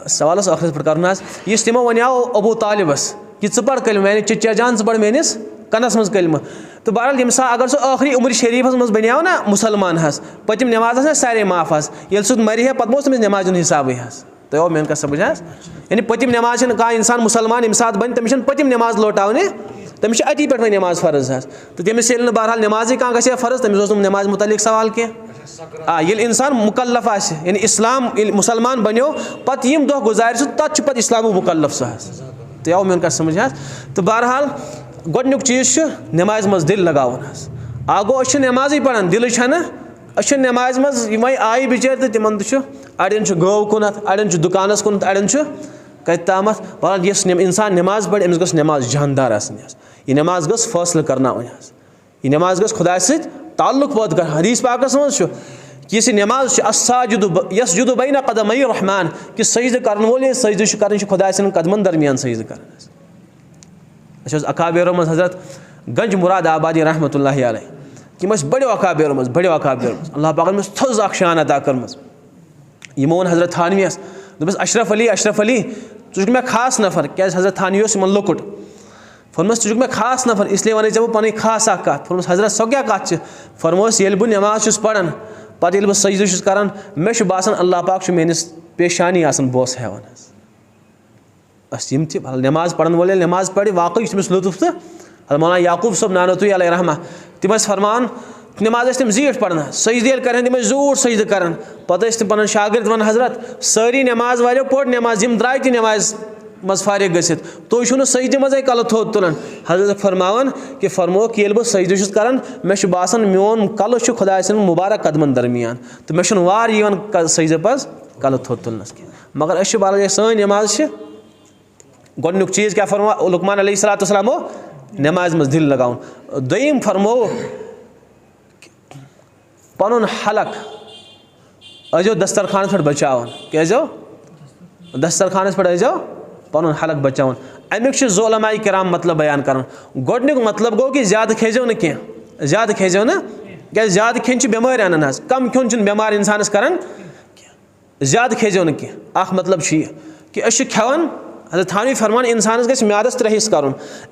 सवालस आखिर पे कर इस तमो वनो अबू तालिबस कि पढ़ कलमा यानी चिचा जान पढ़ मेनिस कनस मज कलमा तो बहरहाल यम अगर सह आखिरी उम्र शरीफस मज बनो ना मुसलमान पतिम नमाज ना सारे माफ ये सह मरि पे मो तमिस नमाज हिसाब तो मेन कस समझ यानी पतिम नमाज कह इंसान मुसलमान यम सात बन तमिस पतिम नमाज लौटाने तमिस अति पे नमाज फ़र्ज तो तमिस बहरहाल नमाज कह ग फ़र्ज तमिस नमाज मुतल्लिक सवाल कह ये इंसान मुकल्लफ यानी इस्लाम मुसलमान बनो पत यम दह गुजार तथ पे इस्लाम मुकल्लफ सह तो यह मेन कस समझ तो बहरहाल गोडनुक चीज़ नमाज मज दिल लगावन आ गो नमाज पढ़ान दिल अ नमाज मज आई बिचार तो तिमन अड़न गौ कुनत अड़न दुकानस कुनत अड़न कत तामत बहरहाल यस इंसान नमाज पढ़ अमिस गस नमाज जानदार आसनी यह नमाज गस फैसल करना यह नमाज गस खुदा सत ताल्लुक पैदा कर हदीस पाकस मज कि यह नमाज यसजुदु बैन कदमै रहमान कि सजद कर वोल सजद कर खुदा सन कदमन दरमियान सजद कर अकाबिरों मज हजरत गंज मुराद आबादी रहमतुल्लाहि अलैह कि बड़ो अकाबिरों मज अल्लाह पाक थोज शान अदा कर्म यमो वो हजरत थानवी दोपस अशरफ अली चुक मे खास नफर क्या हजरत थानवी इन लुकुट फरमस चुक मे खास नफर इसलिए वन बह पन खास कत फरमस हजरत सो क्या कत फरमोस ये बह नमाज पढ़ान पे बह सजद करान मे बासान अल्लाह पाक मेनिस पेशानी बोस हेवान यम नमाज पढ़न वोल नमाज पढ़ वाकई तमिस लुत्फ तो मौलाना याकूब सब नानतुई अलैहि रहमा तम फरमान नमाज तम जीठ पढ़ना सजद कर तम जूठ सजद कर पे तम पन शागिर्द वन हजरत सारी नमाज वालों पढ़ नमाज यम द्राय नमाज मज फारिग गसित तुम छो सजदे मजे कल थोद तुलान हजरत फरमावन कि फरमो कि ये सजदे छुस करान मे बासान मोन कल खुदा सद मुबारक कदमन दरमियान तो मे वार सजदे पज कल थोद तुलनस की मगर अस बल सन नमाज गोडनुक चीज़ क्या फरमा लुकमान अलैहिस्सलामो नमाज मज दिल लगाउन दोयम फरमो पनुन हलक अजो दस्तरखान पे बचावन क्या दस्तरखान पे अजो पनुन हलक बचावन अमुक उलमाए किराम मतलब बयान कर गोडनुक मतलब गो कि ज़्यादा खेजो न कह ज़्यादा खेजो न क्या ज़्यादा खेन बेमार अनान कम खेन बेमार इंसानस करान ज़्यादा खेजो न कह मतलब कि अस खेवान हजरत थानवी फरमान इंसानस गस म्यादस 3 हिस्स कर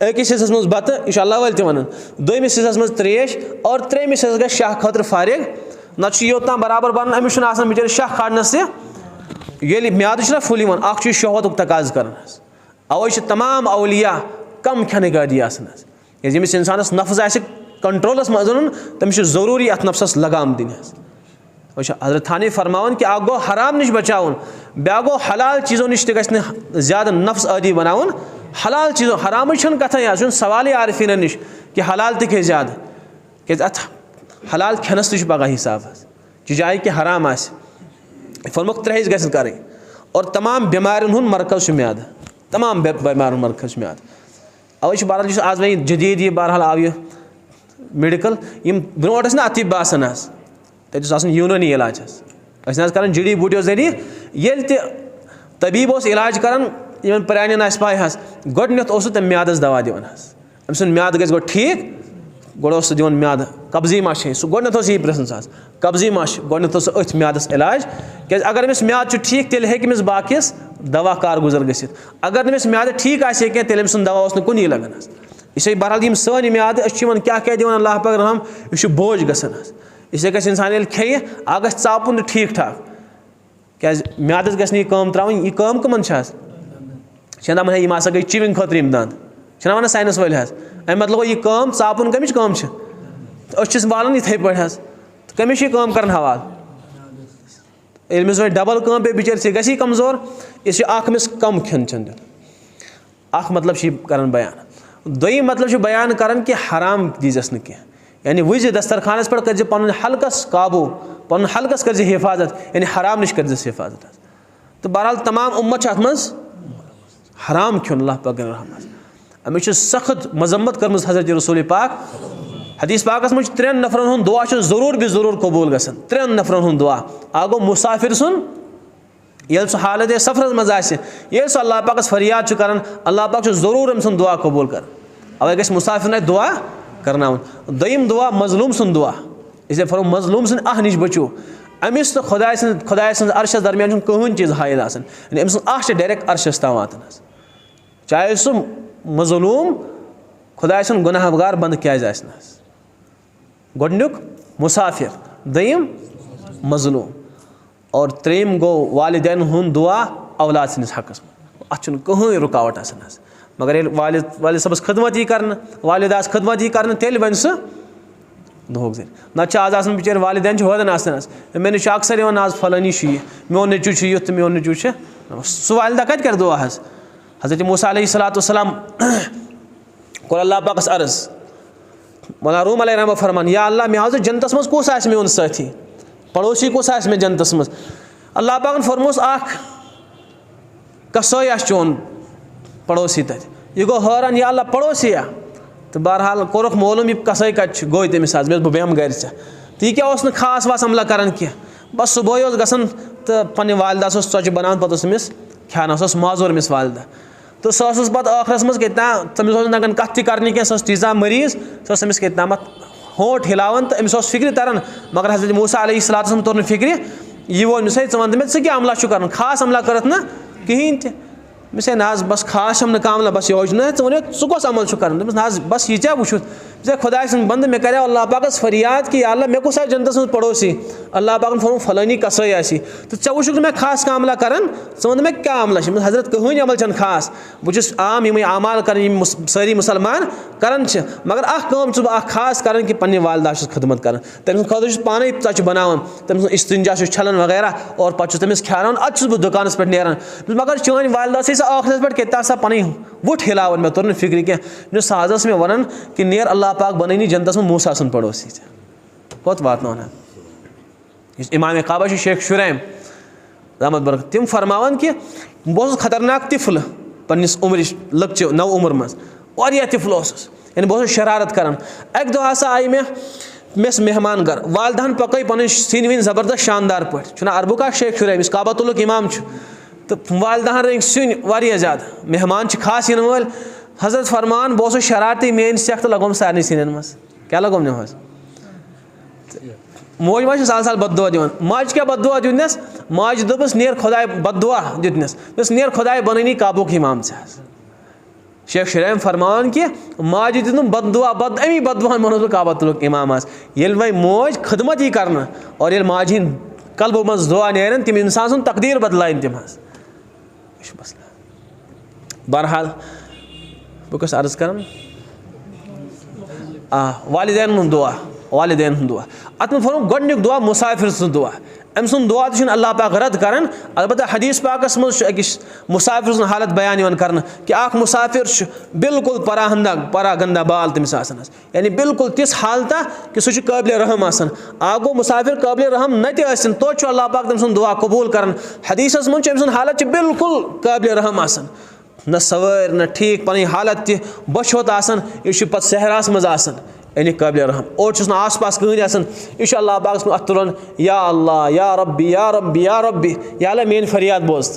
अकिस हिस्सस मज बत यह अल्लाह वाल तन दोयमिस हिस्सस मज त्रेश और त्रेमिस हिस्सस गस शाह खतर फारिग नत योतना बराबर बन अमिस बिचार शाह काड़नस ये म्याद फुल अ शहवत तकाज कर अवे तमाम अवलिया कम खेन गादी यमिस इंसानस नफ्स आ कंट्रोलस मज तमिस जरूरी अत नफ्सस लगाम दिन हजरत थानी फरमावन कि गो हराम नश बचाउन ब्या गो हलाल चीज़ों नश ज़्यादा नफ्स आदि बनाउन हलाल चीज़ों हराम कथ सवाल आरफीन नश कि हलाल खे ज़्यादा क्या अत हलाल खेनस पगह हिसाब जाए कि हराम आ फरमुक 3 हिस्स गि और तमाम बेमारियन हुंद मरकज म्याद तमाम बेमार मरकज म्याद अवे बहरहाल आज वही जदीद ये बहरहाल आव यह मेडिकल ब्रोट ना अतिब आसान तक यूनानी इलाज कर जड़ी बूटियों जरिए ये तबीब इलाज कर प्रान पाए गोडनथ तम म्यादस दवा दिवान अम सुन म्याद गो ठीक गोड़ दिवान म्याद कब्जी मा सह गोडनथ यही प्रश्न कब्जी मा गोडनथ अथ म्यादस इलाज क्या अगर अमिस म्याद ठीक तेल हेमिस बाकिस दवा कारगुजर गसित अगर नमिस म्याद ठीक आसे तेल अम सुन दवा कुन लगन इसे बहरहाल यम सन म्याद क्या क्या दिवान अल्लाह पाक रहम यह बोझ गसन इसे गस इंसान खे आ चापुन ठीक ठाक क्या म्यादस गस कम त्रावन यह कम कमन दपान यम हसा गई चिविंग खतर यम दंद वन साइंस वाल अम मतलब गो यह कम चापुन कमिच कम अस वालन इथे पे कमिश यह कम कर हवाल यमिस वो डबल कम पे बिचार से गसी कमजोर इस अमिस कम खेन दिन मतलब कर बयान दोयम मतलब बयान कर कि हराम दीजस न कह यानी वज दस्तरखानस पे कर पन हल्कस काबू पन हल्कस कर हिफाजत यानी हराम नश कर हिफाजत तो बहरहाल तमाम उम्मत अत मज हराम खेन अल्लाह पाक रहमत अमिस सख्त मजम्मत कर्म हजरत रसूल पाक हदीस पाकस मज 3 नफरन हुंद दुआ जरूर भी जरूर कबूल गसन 3 नफरन हुंद दुआ गो मुसाफिर सुन ये हालत सफरस मज ये अल्लाह पाकस फरियाद कर अल्लाह पाक जरूर अम सुन दुआ कबूल कर अवे गस मुसाफिर दुआ करना दोयम दुआ मजलूम सुन दुआ इसे फरो मजलूम सुन आह नश बचो अमिस तो खुदा सज अरशस दरमियान कहन चीज़ हायल अम सुन आह डायरेक्ट अरशस ताम वातान चाहे सह मजलूम खुदा सुन गुनाहगार बंद क्या गोडनुक मुसाफिर दोयम मजलूम और त्रेम गो वालिदैन हुंद दुआ औलाद सनिस हकस अत कहीं रुकावट आसान मगर ये वालिद सबस खदमत ही कर वालिदास खदमत ही कर तेल बन सह दोग जर नत आज बिचार वालिदैन हदन आसान मे नश अक्सर आज फलानी मोन नचू युथ तो मोन नचू सह वालिदा कत कर दुआ हजरत मूसा अलैहिस्सलाम कोर अल्लाह पाकस अर्ज मौला रूम अलैहि फरमान या अल्लाह मे हाज जन्नतस मज कुस आस मोन साथी पड़ोसी कुस आस मे जन्नतस मज अल्लाह पाकन फरमोस कसई आस चोन पड़ोसी तथ यह गो हैरान या अल्लाह पड़ोसी तो बहरहाल कोरख मालूम यह कसई कत गो तमिस मे बेहम गर तो यह क्या खास वास अमला कर बस सुबह गसन तो पे वालदा चौचि बनान पे अमिस खाना माजूर अमिस वालदा तो सह पे आखरस मज तमिस नगन कत कर सह तीजा मरीज समिस कम होट हिलावन तो अमिस फिक्र तरन मगर हजरत मूसा अलैहिस्सलाम तोर फिक्र यह वो अमिस वन मे क्या अमला कर खास अमला करत ना कहें मिस ना बस खास हम अमला बस ये वन कस अमल कर ना बस यह क्या वो खुदा सद बंद मे कर अल्लाह पाकस फरियाद कि अल्लाह मे कुछ जन्नतस मज पड़ोसी अल्लाह पाकन फरमो फलानी कसई आसी तो ऐ वुक मे खास कह अमला कर वन मे क्या अमला हजरत कहीं अमल खास बहुत आम यम अमाल कर सारी मुसलमान कर मगर काम खास कर कि पे वालदा खदमत कर तम खुद पाने चे बनान तम इस्तिंजा छलन वगैरह और पे तमिस खैरान अत बह दुकान पे नीरान मगर चान वालदा सा ٲखरस पे क्या सा पन वुट हिलावन मे तोर फिक्र क्या साज मे वन कि नेर अल्लाह पाक बननी जनतस में मूसा सुन पड़ोसी कोत वात इमाम काबा शेख शुरैम रहमत बरकत तिम फरमावन कि बहुत खतरनाक तिफल पन्निस उम्र लक्च नव उम्र मज तिफल यानी बहुत शरारत कर अक दो हसा आई मेस मेहमान घर वालदान पकई पन सिन विन ज़बरदस्त शानदार पे अरबुका शेख शुरैम काबतुल्लुक इमाम तो वालदान रंग सिन ज़्यादा मेहमान खास इन वल हजरत फरमान बहुत शरारती मेन सेख तो लगोम सारे सिन मज क्या लगोम ने मोज माज साल साल बदुआ दिवन माज क्या बदुआ दिनस माज दोपस नेर खुदाय बदुआ दितनस दोस नेर खुदाय बननी काबुक इमाम से शेख शुरैम फरमान कि माज दिन बदुआ अमी बदुआ मनो काबतुल्लुक इमाम ये वह मोज खदमत ही करना और ये माज हिंद कल्बो मज दुआ नेरन तिम इंसान सुन तकदीर बदलाइन तिम बहरहाल बह अर्ज कर वालिदैन दुआ वालिदैन दुआ अत में फरम गोडनिक दुआ मुसाफिर सुन दुआ अम सुन दुआ तो अल्लाह पाक रद्द करान अलबत्ता हदीस पाकस मज अकिस मुसाफिर सुन हालत बयान कर कि आख मुसाफिर बिल्कुल परा गंदा बाल तमिस यानी बिल्कुल तिस हालत कि सह काबिल रहम आ गो मुसाफिर काबिल रहम न तो अल्लाह पाक तम सुन दुआ कबूल कर हदीस मज अम सुन हालत बिल्कुल काबिल रहम न सवार न ठीक पन हालत तह बहोत यह पे सहरास मज यानी काबिल रहम और आस पास कहीं यह अल्लाह पाक अत तुलन या अल्लाह या रब्बी या रब्बी या रब्बी या अल्लाह मेन फरियाद बोज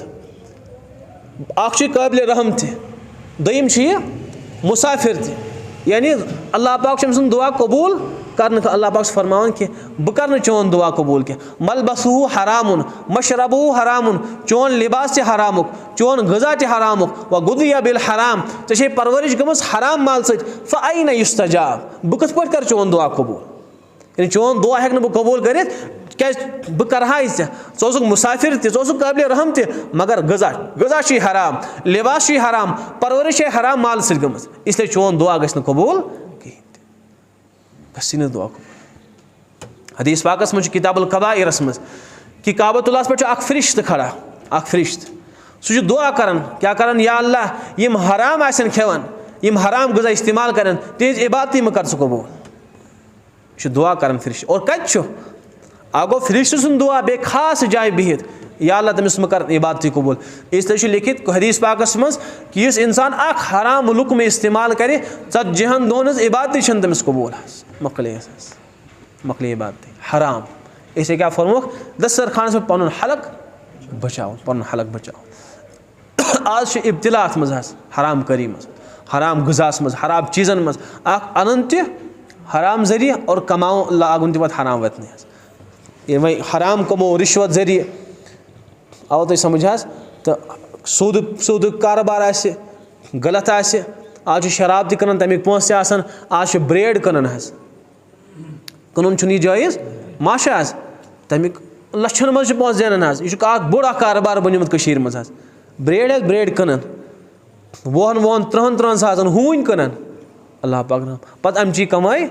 अख काबिल रहम तम मुसाफिर यानी अल्लाह पाक दुआ कबूल कर अल्लाह पाक फरमान कि बह कर चोन दुआ कबूल क्या मलबसू हरामुन मशरबू हरामुन चोन लिबास हरामुक चोन गज़ा हरामुक व गुदिया बिल हराम ऐ परवरिश गमस हराम माल फ़अयन युस्तजाब बह कथ पे कर चोन दुआ कबूल यानी चोन दुआ हेक बह कबूल कर क्या बह करहा ज़ोसुक मुसाफिर ज़ोसुक काबिल रहम मगर गज़ा हराम लिबास हराम परवरिश हराम माल सत गमस इसलिए चोन दुआ गस कबूल कहीं दुआ हदीस पाकस मज किताबुल कबाइरस मज कि काबतुल्लाह पे फरिश्त खड़ा फरिश्त सह दुआ कर क्या कर या अल्लाह यम हराम आसन खेवन यम हराम गज़ा इस्तेमाल कर तेज इबादत मह कर कबूल दुआ कर फरिश्त और कत आगो फरिश्त सुन दुआ बे खास जाय बिहित या अल्लाह तमिस मह कर इबादत कबूल इसलिए लिखित हदीस पाकस मज कि इस इंसान अख हराम लुक में इस्तेमाल करे 40 दोन इबादत तमिस कबूल मकले इबादत हराम इसे क्या फरमोक दस्तर खान में पन हलक बचाओ आज इब्तिलात मज हराम करी मज हराम गज़ास मज हराम चीज़न मज अन हराम जरिए और कमाओ लागुन पे हराम वतन ये वही हराम कमो रिश्वत जरिए आओ तो समझ तो सूद कारोबार गलत आज शराब तन तमिक पोस आज ब्रेड कन कनुन यह जायज़ माशा तमिक लछन मज पोस जान यह बोड़ कारोबार बनमुत मज ब्रेड कन वोहन 30 सासन हून कन अल्लाह पाक पत अमची कमाई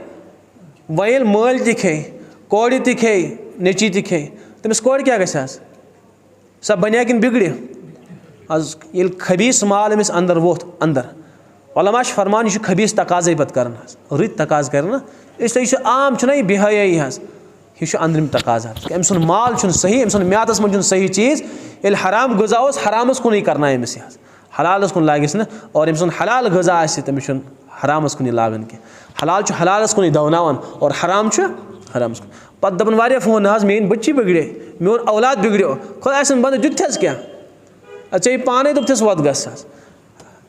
वह माल खे कोड़ खे नेची खे तमिस कोड़ क्या गस सा बनिया कि बिगड़ आज ये खबीस माल अमिस अंदर वोत अंदर उलमा फरमान यह खबीस तकाज़े पे कर रुत तकाज कर इसलिए आम यह बेहयाई यह अंदरम तकाजा अम सुन माल सही अम सुन म्यातस मन सही चीज़ ये हराम गज़ा हरामस कुन करना अमिस हलालस कुन लागस न और अम सुन हलाल गज़ा तमिस हरामस कुन लागन कह हलाल हलालस कुन दवनावन और हराम हरामस कुन पत दपन वारिया फोन ना मेन बच्ची बिगड़े मोन औलाद बिगड़ो खुदा बंद दुथस क्या अच्छे पाने दुपथस वत गस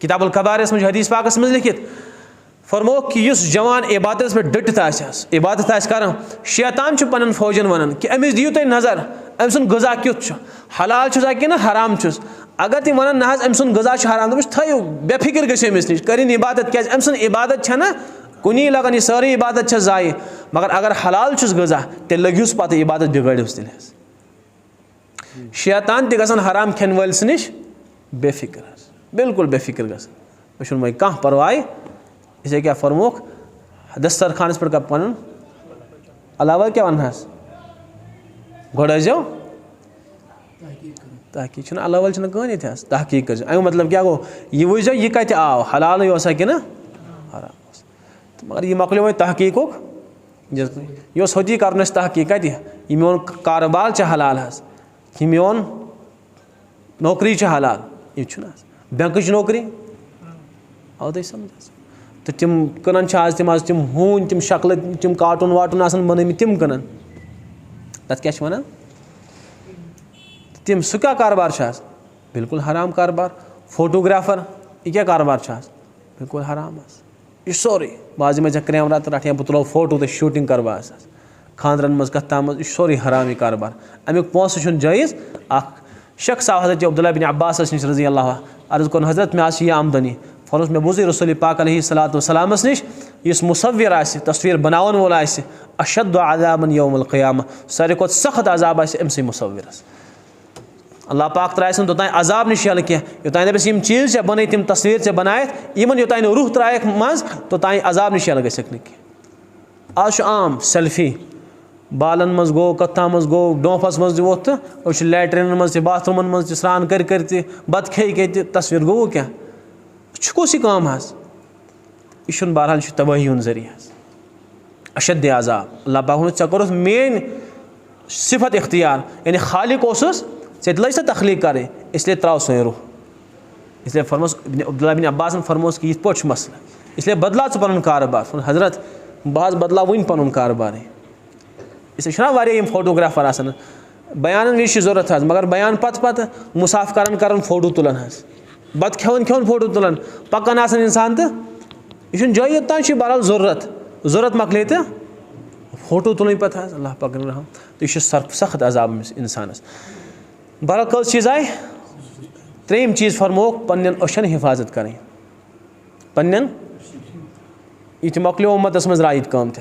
किताबुल कबाइरस मज हदीस पाकस मज लिखित फरमो कि इस जवान इबादत पे डटित इबादत कर शैतान पन फौजन वन कि अमिस दियो तुम नज़र अम सुन गज़ा क्युत हलाल कि ना हराम अगर तुम वन ना अम सुन गज़ा हराम दस थो बेफिक्र गो अमिस नश कर इबादत क्या अम सुन इबादत ना कुनी लगन यह सारी इबादत ज़ाय मगर अगर हलाल गज़ा तेल लगिस पे इबादत बिगड़स तेल शैतान तन हराम खेन वलिस नश बेफिक्र बिल्कुल बेफिक्र गन वह कह परवाह इसे क्या फरमोक दस्तर खानस पे पन अलावा क्या वन गोड़ तहकीक अल्लाह वाल कहीं ये तहकीक कर अमें मतलब क्या गो यह वजह यह कत आव हलाल कि हराम मगर यह मकलो वह तहकीक यह होती कर तहकीक कत यह मोन कारोबार हलाल यह मोन नौकरी हलाल यह बैंक नौकरी आव तुम समझ तो तिम कनान आज तिम हून तिम शक्ल तिम कार्टून वाटून बन तिम कनान तथ क्या वन तिम सह क्या कारोबार बिल्कुल हराम कारोबार फोटोग्राफर यह क्या कारोबार बिल्कुल हराम यह सोरे बाज मे कैमरा तो रट बह तुलो फोटो तो शूटिंग कर बह खानदरन मज कत तम यह सोरे हराम यह कारोबार अमुक पोस जायज़ शख्स आव हज़रत अब्दुल्लाह बिन अब्बास नश रज़ी अल्लाह अर्ज़ कोन हज़रत मे यह आमदनी फरोस मे बोज रसूल पाक अलैहिस्सलातु नश इस मुसव्विर तस्वीर बनावन वोल अशद अज़ाबन यौमुल क़ियामा सारे खुद सख्त अज़ाब अमस मुसव्विरस अल्लाह पाक त्राय तोतान अज़ाब नश यल कह योतान दपस यम चीज़ बन तम तस्वीर बनात इन योतान रूह त्रायक मज तोतान अज़ाब नश यल गक आज आम सेल्फी बालन मज गो कत्था मज गो डोफस मज वोत तो लैट्रिन मज बाथरूमन मज स्नान कर बत खे तस्वीर गो क्या कुछ काम यह बहरहाल तबाही हूं जरिया अशद अज़ाब अल्लाह पाक चे कोर मेन सिफत इख्तियार यानी खालिक लग सा तख्लीक कर इसलिए त्राव सो रूह इसलिए फरमोस अब्दुल्लाह बिन अब्बास फरमोस कि यह मसला इसलिए बदला पन कारोबार हजरत बह बदला वन पन कारोबार इसलिए वारिया फोटोग्राफर बयान विज जरूरत मगर बयान पत मुसाफ कर फोटो तुलान बत खेवन फोटो तुलान पकान इंसान तो यह जय योतान बहरहाल जरूरत मकले तो फोटो तुलन पे अल्लाह पाक रहम तो यह सख्त अज़ाब इंसानस बहरहाल कल चीज़ आए त्रेम चीज़ फरमोक पन्न अशन हिफाजत करें पन्न यह मकलो उम्मतस मज रायत कम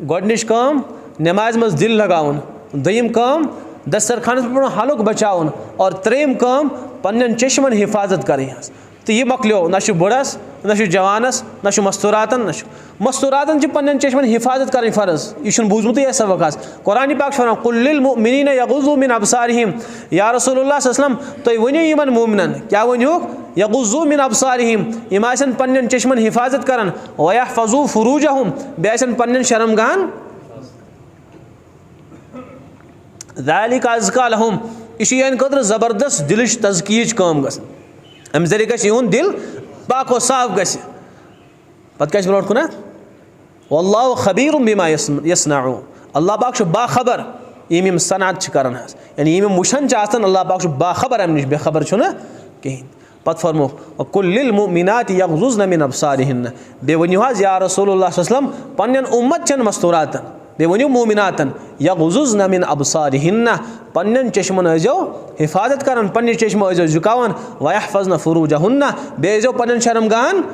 गोडनिश कम नमाज मज दिल लगाउन दोयम कम दस्तरखानस पे हलुक बचाउन और त्रेम कम पन्न चश्मन हिफाजत करें तो यह मकलो ना बुढ़स ना जवानस ना मस्तूरातन मस्तूरातन पन्न चश्मन हिफाजत करें फ़र्ज यह बूझमुत सबक कुरान पाक कुल्लिल मुमिनीन यग़ुज़्ज़ू मिन अबसारिहिम या रसूलुल्लाह सल्लल्लाहु अलैहि वसल्लम तुम वनो यमन मोमिनन क्या वनो यग़ुज़्ज़ू मिन अबसारिहिम यम आसन पन्न चश्मन हिफाजत करन व यहफ़ज़ू फ़ुरूजहुम बे आसन पन्न शर्मगाहन ज़ालिका अज़्का लहुम यह खतर ज़बरदस्त दिलच तज़कियच काम गस अम जरिए गहन दिल पाक व साफ गस पत क्या ब्रोट कुन वल्लाहु खबीरुम बिमा यस्नऊन अल्लाह पाक बाखबर यम सनात करान यानी यम वुशन अल्लाह पाक बाखबर अम नश बेखबर कहें पत फरमो कुल्लिल मुमिनात यग़ुज़्ज़न मिन अबसारिहिन्न बे वनो या रसूलुल्लाह सल्लल्लाहु अलैहि वसल्लम पन्न उम्मत चन मस्तूरातन बे वनो मोमिनातन यग़ुज़्ज़न मिन अबसारिहिन्न पन्न चश्मन अजो हिफाजत करन पन्न चश्म अजो झुकावन व यहफ़ज़न फ़ुरूजहुन्न बे अजो पन्न शर्मगाहन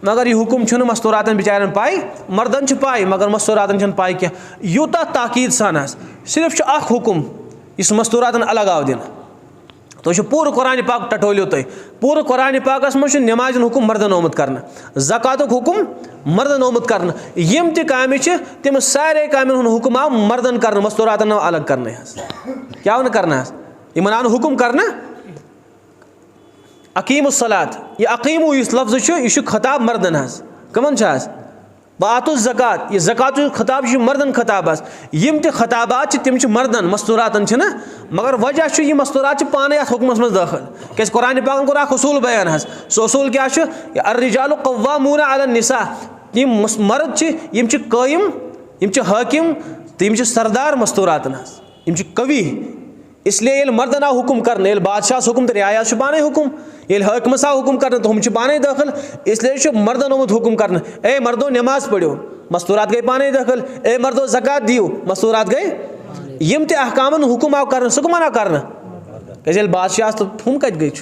मगर यह हुकुम मस्तूरातन बिचारन पाई मर्दन पाई मगर मस्तूरातन पाई क्या यूता ताकीद सान सिर्फ हुकुम इस मस्तूरातन अलग आव दिन तो पूरे कुरान पाक टटोलियो तुम पूरे कुरान पाकस मज नमाज हुकुम मर्दन आमुत कर ज़कात हुकुम मर्दन आमुत कर यम तम तम सारे काम हुकुम आव मर्दन कर मस्तूरातन अलग करने क्या करना इन आव हुकुम करना अकीमुस्सलात यह अकीमु इस लफ्ज़ यह खताब मर्दन कमन बातुल ज़कात यह ज़कात खताब मर्दन खताब यम खताबात तम मर्दन मस्तूरातन मगर वजह यह मस्तूरात पाने हुक्मस मज दाखिल क्या कुरान पाकन कोर उसूल बयान सो उसूल क्या अर्रिजालु क़व्वामून अला निसा यम मर्द यम कायम यम हाकिम तो यम सरदार मस्तूरातन यम कवि इसलिए ये मर्दन आव हुकुम कर बादशाह हुकुम तो रियाया पाने हुकुम ये हकमस आव हुकुम कर तो हम पाने दाखिल इसलिए मर्दन आमुत हुकुम कर ए मर्दो नमाज पढ़ो मस्तूरात गई पाने दाखिल ए मर्दो ज़कात दियो मस्तूरात गई यम ते अहकामन हुकुम आव कर सह मना कर बादशाह तो हम कत गई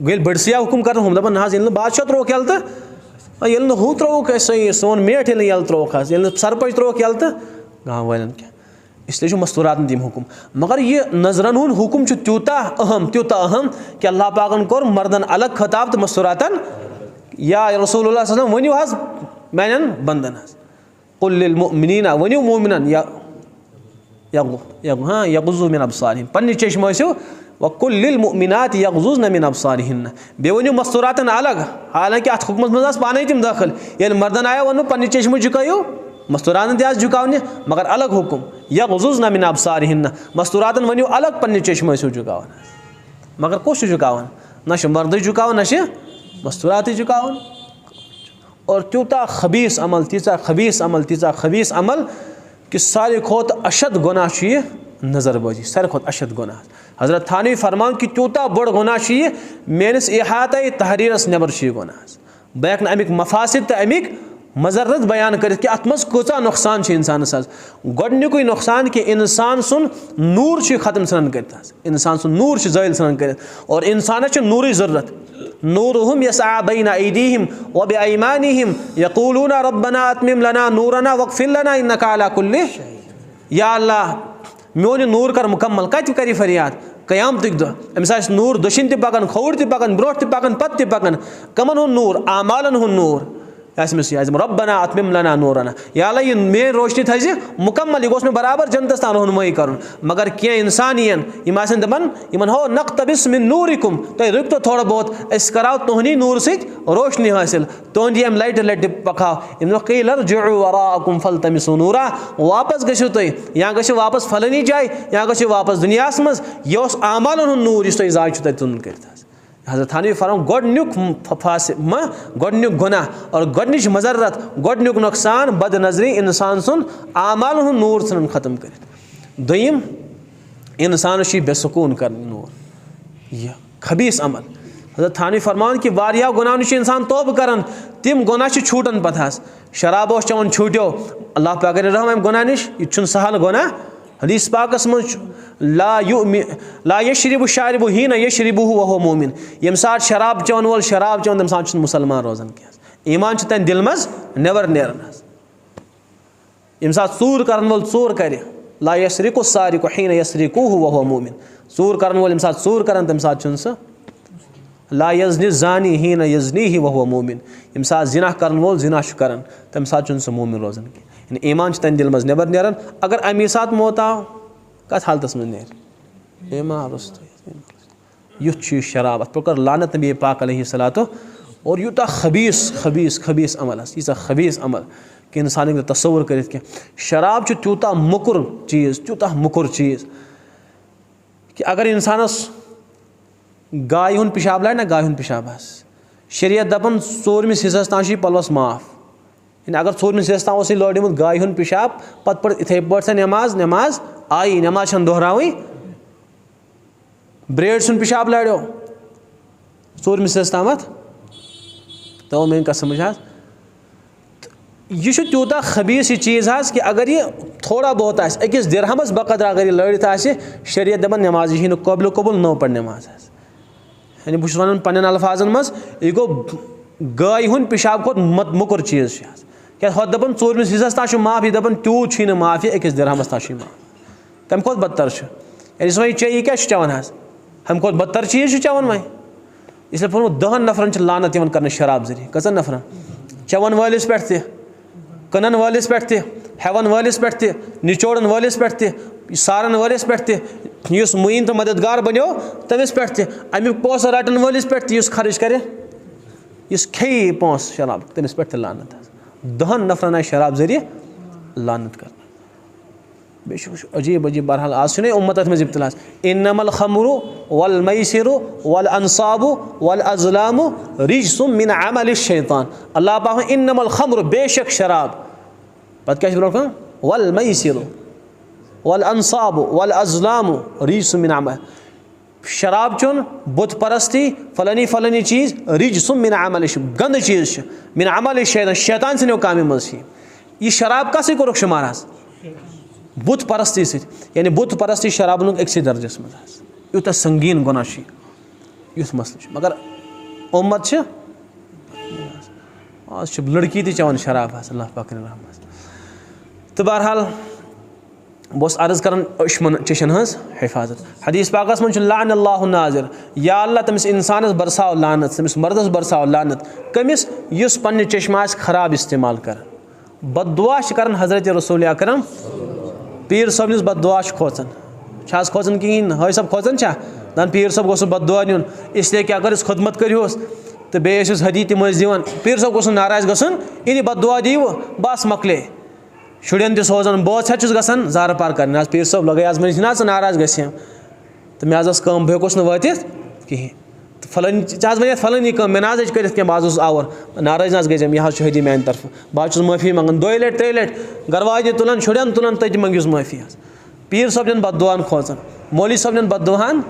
गल बड़सिया हुकुम कर हम दपान ना बादशाह त्रोक यल तो ये हू त्रोक सही सोन मेट यल त्रोक सरपंच त्रोक यल तो गाँव वालन क्या इसलिए मस्तूरातन दिम हुकुम मगर यह नजरन हुन हुकुम त्यूता अहम कि अल्लाह पाकन कोर मर्दन अलग खताब तो मस्तूरातन या रसूलुल्लाह सल्लल्लाहु अलैहि वसल्लम वनो मैन बंदन कुल लिल मुमिनीना वनो मोमिनन यग़ुज़्ज़ू मिन अब्सारिहिन, पन्नि चश्म ٲسِو वक़ुल लिल मुमिनाति यग़ुज़्ज़ुज़्न मिन अब्सारिहिन, बेٚیہِ ؤنِو मस्तूरातन अलग, हालांकि अतھ हुक्मस मंٛز आसہِ पाने तِम दाखिल। येल्ले मर्दन आयो वोनمُت पन्नि चश्म झुकाइयो, मस्तूरातन तہِ आसہِ झुकावनि मगर अलग हुक्म यग़ुज़्ज़ुज़्न मिन अब्सारिहिन, मस्तूरातन वनियो अलग पन्नि चश्म ٲسِو झुकावन, मगर कुस چھُ झुकावन? ना چھُ मर्दٕے झुकावन ना چھِ मस्तूरातٕے झुकावन। और त्यूता खबीस अमल, तीचा खबीस अमल, तीचा खबीस अमल कि सारे खोत अशद गुनाह छ यह नज़रबाजी, सारे खोत अशद गुनाह। हज़रत थानवी फरमान कि त्यूता बड़ गुनाह छ यह मेनिस इहाते तहरीरस नेबर छ गुनाह। बह हेक् अमिक मफासिद तो अमिक मजरत बयान कर कि अत मज कूचा नुकसान छ इंसानस। गोडनिकुई नुकसान कि इंसान सुन नूर छ खत्म सन कर, इंसान सुन नूर छ ज़ाइल सन कर, और इंसानस छ नूर ज़रूरत। नूरुहुम यसआ बैन ऐदीहिम व बिअयमानिहिम यक़ूलूना रब्बना अतमिम लना नूरना वग़फ़िर लना इन्नका अला कुल्लि, या अल्लाह मोन नूर कर मुकम्मल। कत कर फरियाद क़यामतुक दो, अमिस आसि नूर दशिन ति पकन, खोर ति पकन, ब्रोठ ति पकन, पत ति पकन। कमन हुन नूर? आमालन हुन नूर। रब्बना अतमिम लना नूरना, या अल्लाह ये मेन रोशनी थी मुकम्मल, यह गोस मे बराबर जन्नतस तान रहनुमाई कर। मगर क्या इंसान यम आसन दपन यमन हो नक़्तबिस मिन नूरिकुम, तुम रुकतो थोड़ा बहुत, अस कराओ तुहनी नूर सि रोशनी हासिल, तुहद यम लाइट लाइट पकाओ। यम क़ील इरजिउ वराअकुम फल्तमिसू नूरा, वापस गो तुम, या गो वापस फलानी जाय, या गो वापस दुनियास मज, यह आमालन हुन नूर तुम जाय तुन कर। हज़रत थानवी फरमान गोडनिक गोडनिक गुनाह और गोडनिच मजरत, गोडनिक नुकसान बद नजरी इंसान सुन आमाल हुन नूर सन खत्म कर। दोयम इंसान बेसकून कर नूर, यह खबीस अमल। हज़रत थानवी फरमान कि वारिया गुनाह निश इंसान तौब करन, तिम गुनाह छूटन पत। शराब चवन छूट्यो, अल्लाह पाक करे रहम अम गुनाह निश, यह सहल गुनाह। हदीस पाकस मज ला यशरिबु शारिबु हीन यशरिबुहु वहुव मोमिन, यम साथ शराब चवन वोल शराब चवन तम साथ मुसलमान रोजन क्या ईमान तन दिल मज नेबर नेरन। यम साथ चूर करन वोल चूर करे, ला यसरिकु सारिकु हीन यसरिकुहु वहुव मोमिन, चूर करन वोल यम साथ चूर करन तम साथ सह। ला यज़नी ज़ानी हीन यज़नीहि वहुव मोमिन, यम साथ जिना करन वोल जिना करन तम साथ सह मोमिन रोजन क्या, ईमान तन दिल मज नेबर नेरन। अगर अमी साथ मौत आव कत हालतस में नेर ईमान युथ शराब, अत पर लानत नबी पाक अलैहिस्सलातो। और यूता खबीस खबीस खबीस अमल, यीसा खबीस अमल कि इंसान तस्वुर कर। शराब त्यूता मुकुर चीज़, त्यूता मुकुर चीज़ कि अगर इंसानस गाय हुन पेशाब लाए ना, गाय हुन पेशाब शरीयत दपन 4मिस हिस्सस तान पलवस माफ। अगर 4मिस हिस्सस तान लोड़मुत गाय हुन पेशाब, पत पढ़ इथे पे नमाज, नमाज आई, नमाज दोहरावी। ब्रेड सुन पेशाब लाड़ो 4मिस हिस्सस तामत, तो मेन कसम यह त्यूता खबीस यह चीज़ कि अगर यह थोड़ा बहुत अकिस दिरहमस बकदर अगर यह लड़ित शरीयत दपन नमाज यह काबिल कबूल नो पढ़ नमाज। यानी बस वन पन्न अल्फाजन मज यह गो गाय हुन पेशाब खोत मुकुर चीज़ क्या हत दपन 4मिस हिस्सस तान माफ, यह दपन त्यूत माफ, यह अकिस दिरहमस तान माफ, तम खोत बदतर। यानी सो चे क्या चवन हम खोत बदतर चीज़ चवन वह। इसलिए फोन 10 नफरन लानत कर शराब जरिए, कचन नफरन चवन वालिस पे तह, कनन वालिस पे तह, हेवन वालिस पे तह, निचोड़न वालिस पे तह, सारन वालिस पे तह, इस मुइन तो मददगार बनो तमिस पे तह, अमुक पोस रटन वालिस पे तह, खर्च करे, इस खे पोस शराब तमिस पे तह लानत। 10 नफरन आय शराब जरिए लानत कर। बे अजीब अजीब बहरहाल आज सुने उम्मत में इब्तिला। इन्नमल खमरु वल मैसिरु वल अंसाबु वल अज़लामु रिज्सुम मिन अमलि शैतान। अल्लाह पाक इन्नमल खमरु, बेशक शराब, पत क्या बोल वल मैसिरु वल अंसाबु वल अज़लामु रिज्सुम मिन अमल, शराब चुन बुत परस्ती फलानी फलानी चीज़ रिज्सुम मिन अमलि, गंद चीज़ मिन अमलि शैतान, शैतान से काम मज। यह शराब कस कोर शुमार बुत परस्ती से, यानी बुत परस्ती शराब लोग एक दर्जस मज यूत संगीन गुनाह युथ मसल। मगर उम्मत आज लड़की ती चवन शराब अल्लाह पाक रहमत। तो बहरहाल बस अर्ज कर चशन हज हिफाजत। हदीस पाकस मन लान अल्लाहु नाज़िर, या अल्लाह तमिस इंसानस बरसाव लानत, तमिस मर्दस बरसाव लानत, कमिस युस पन्ने चश्मा खराब इस्तेमाल कर। बददुआ कर हज़रत रसूल अकरम पीर सबनिस बददुआ खोचन खोचन कहें हाय सब खोचन दान पीर सब गोस बददुआ नुन इसलिए कि अगर खुदमत करोस तो बेस हदी तम दिवान पीर सब गोस नाराज गसन इन बददुआ दीव बस मकले शुरन त सोजान बहुत छुस गसान जार पार कर आज पीर सब लगे आज मन नाराज गम तो मे कम बह हेकोस वातित कहें तो फलानी आज वन फलानी कम मे आज कर बस आवर नाराज ना गई यह हदी मान तरफ बस माफ़ी मंगान 2 लट 3 लट गरवाज तुलान शुरन तुलान तत मंगिस माफ़ी पीर सबन बददुआन खोचन मौली सबन बददुआन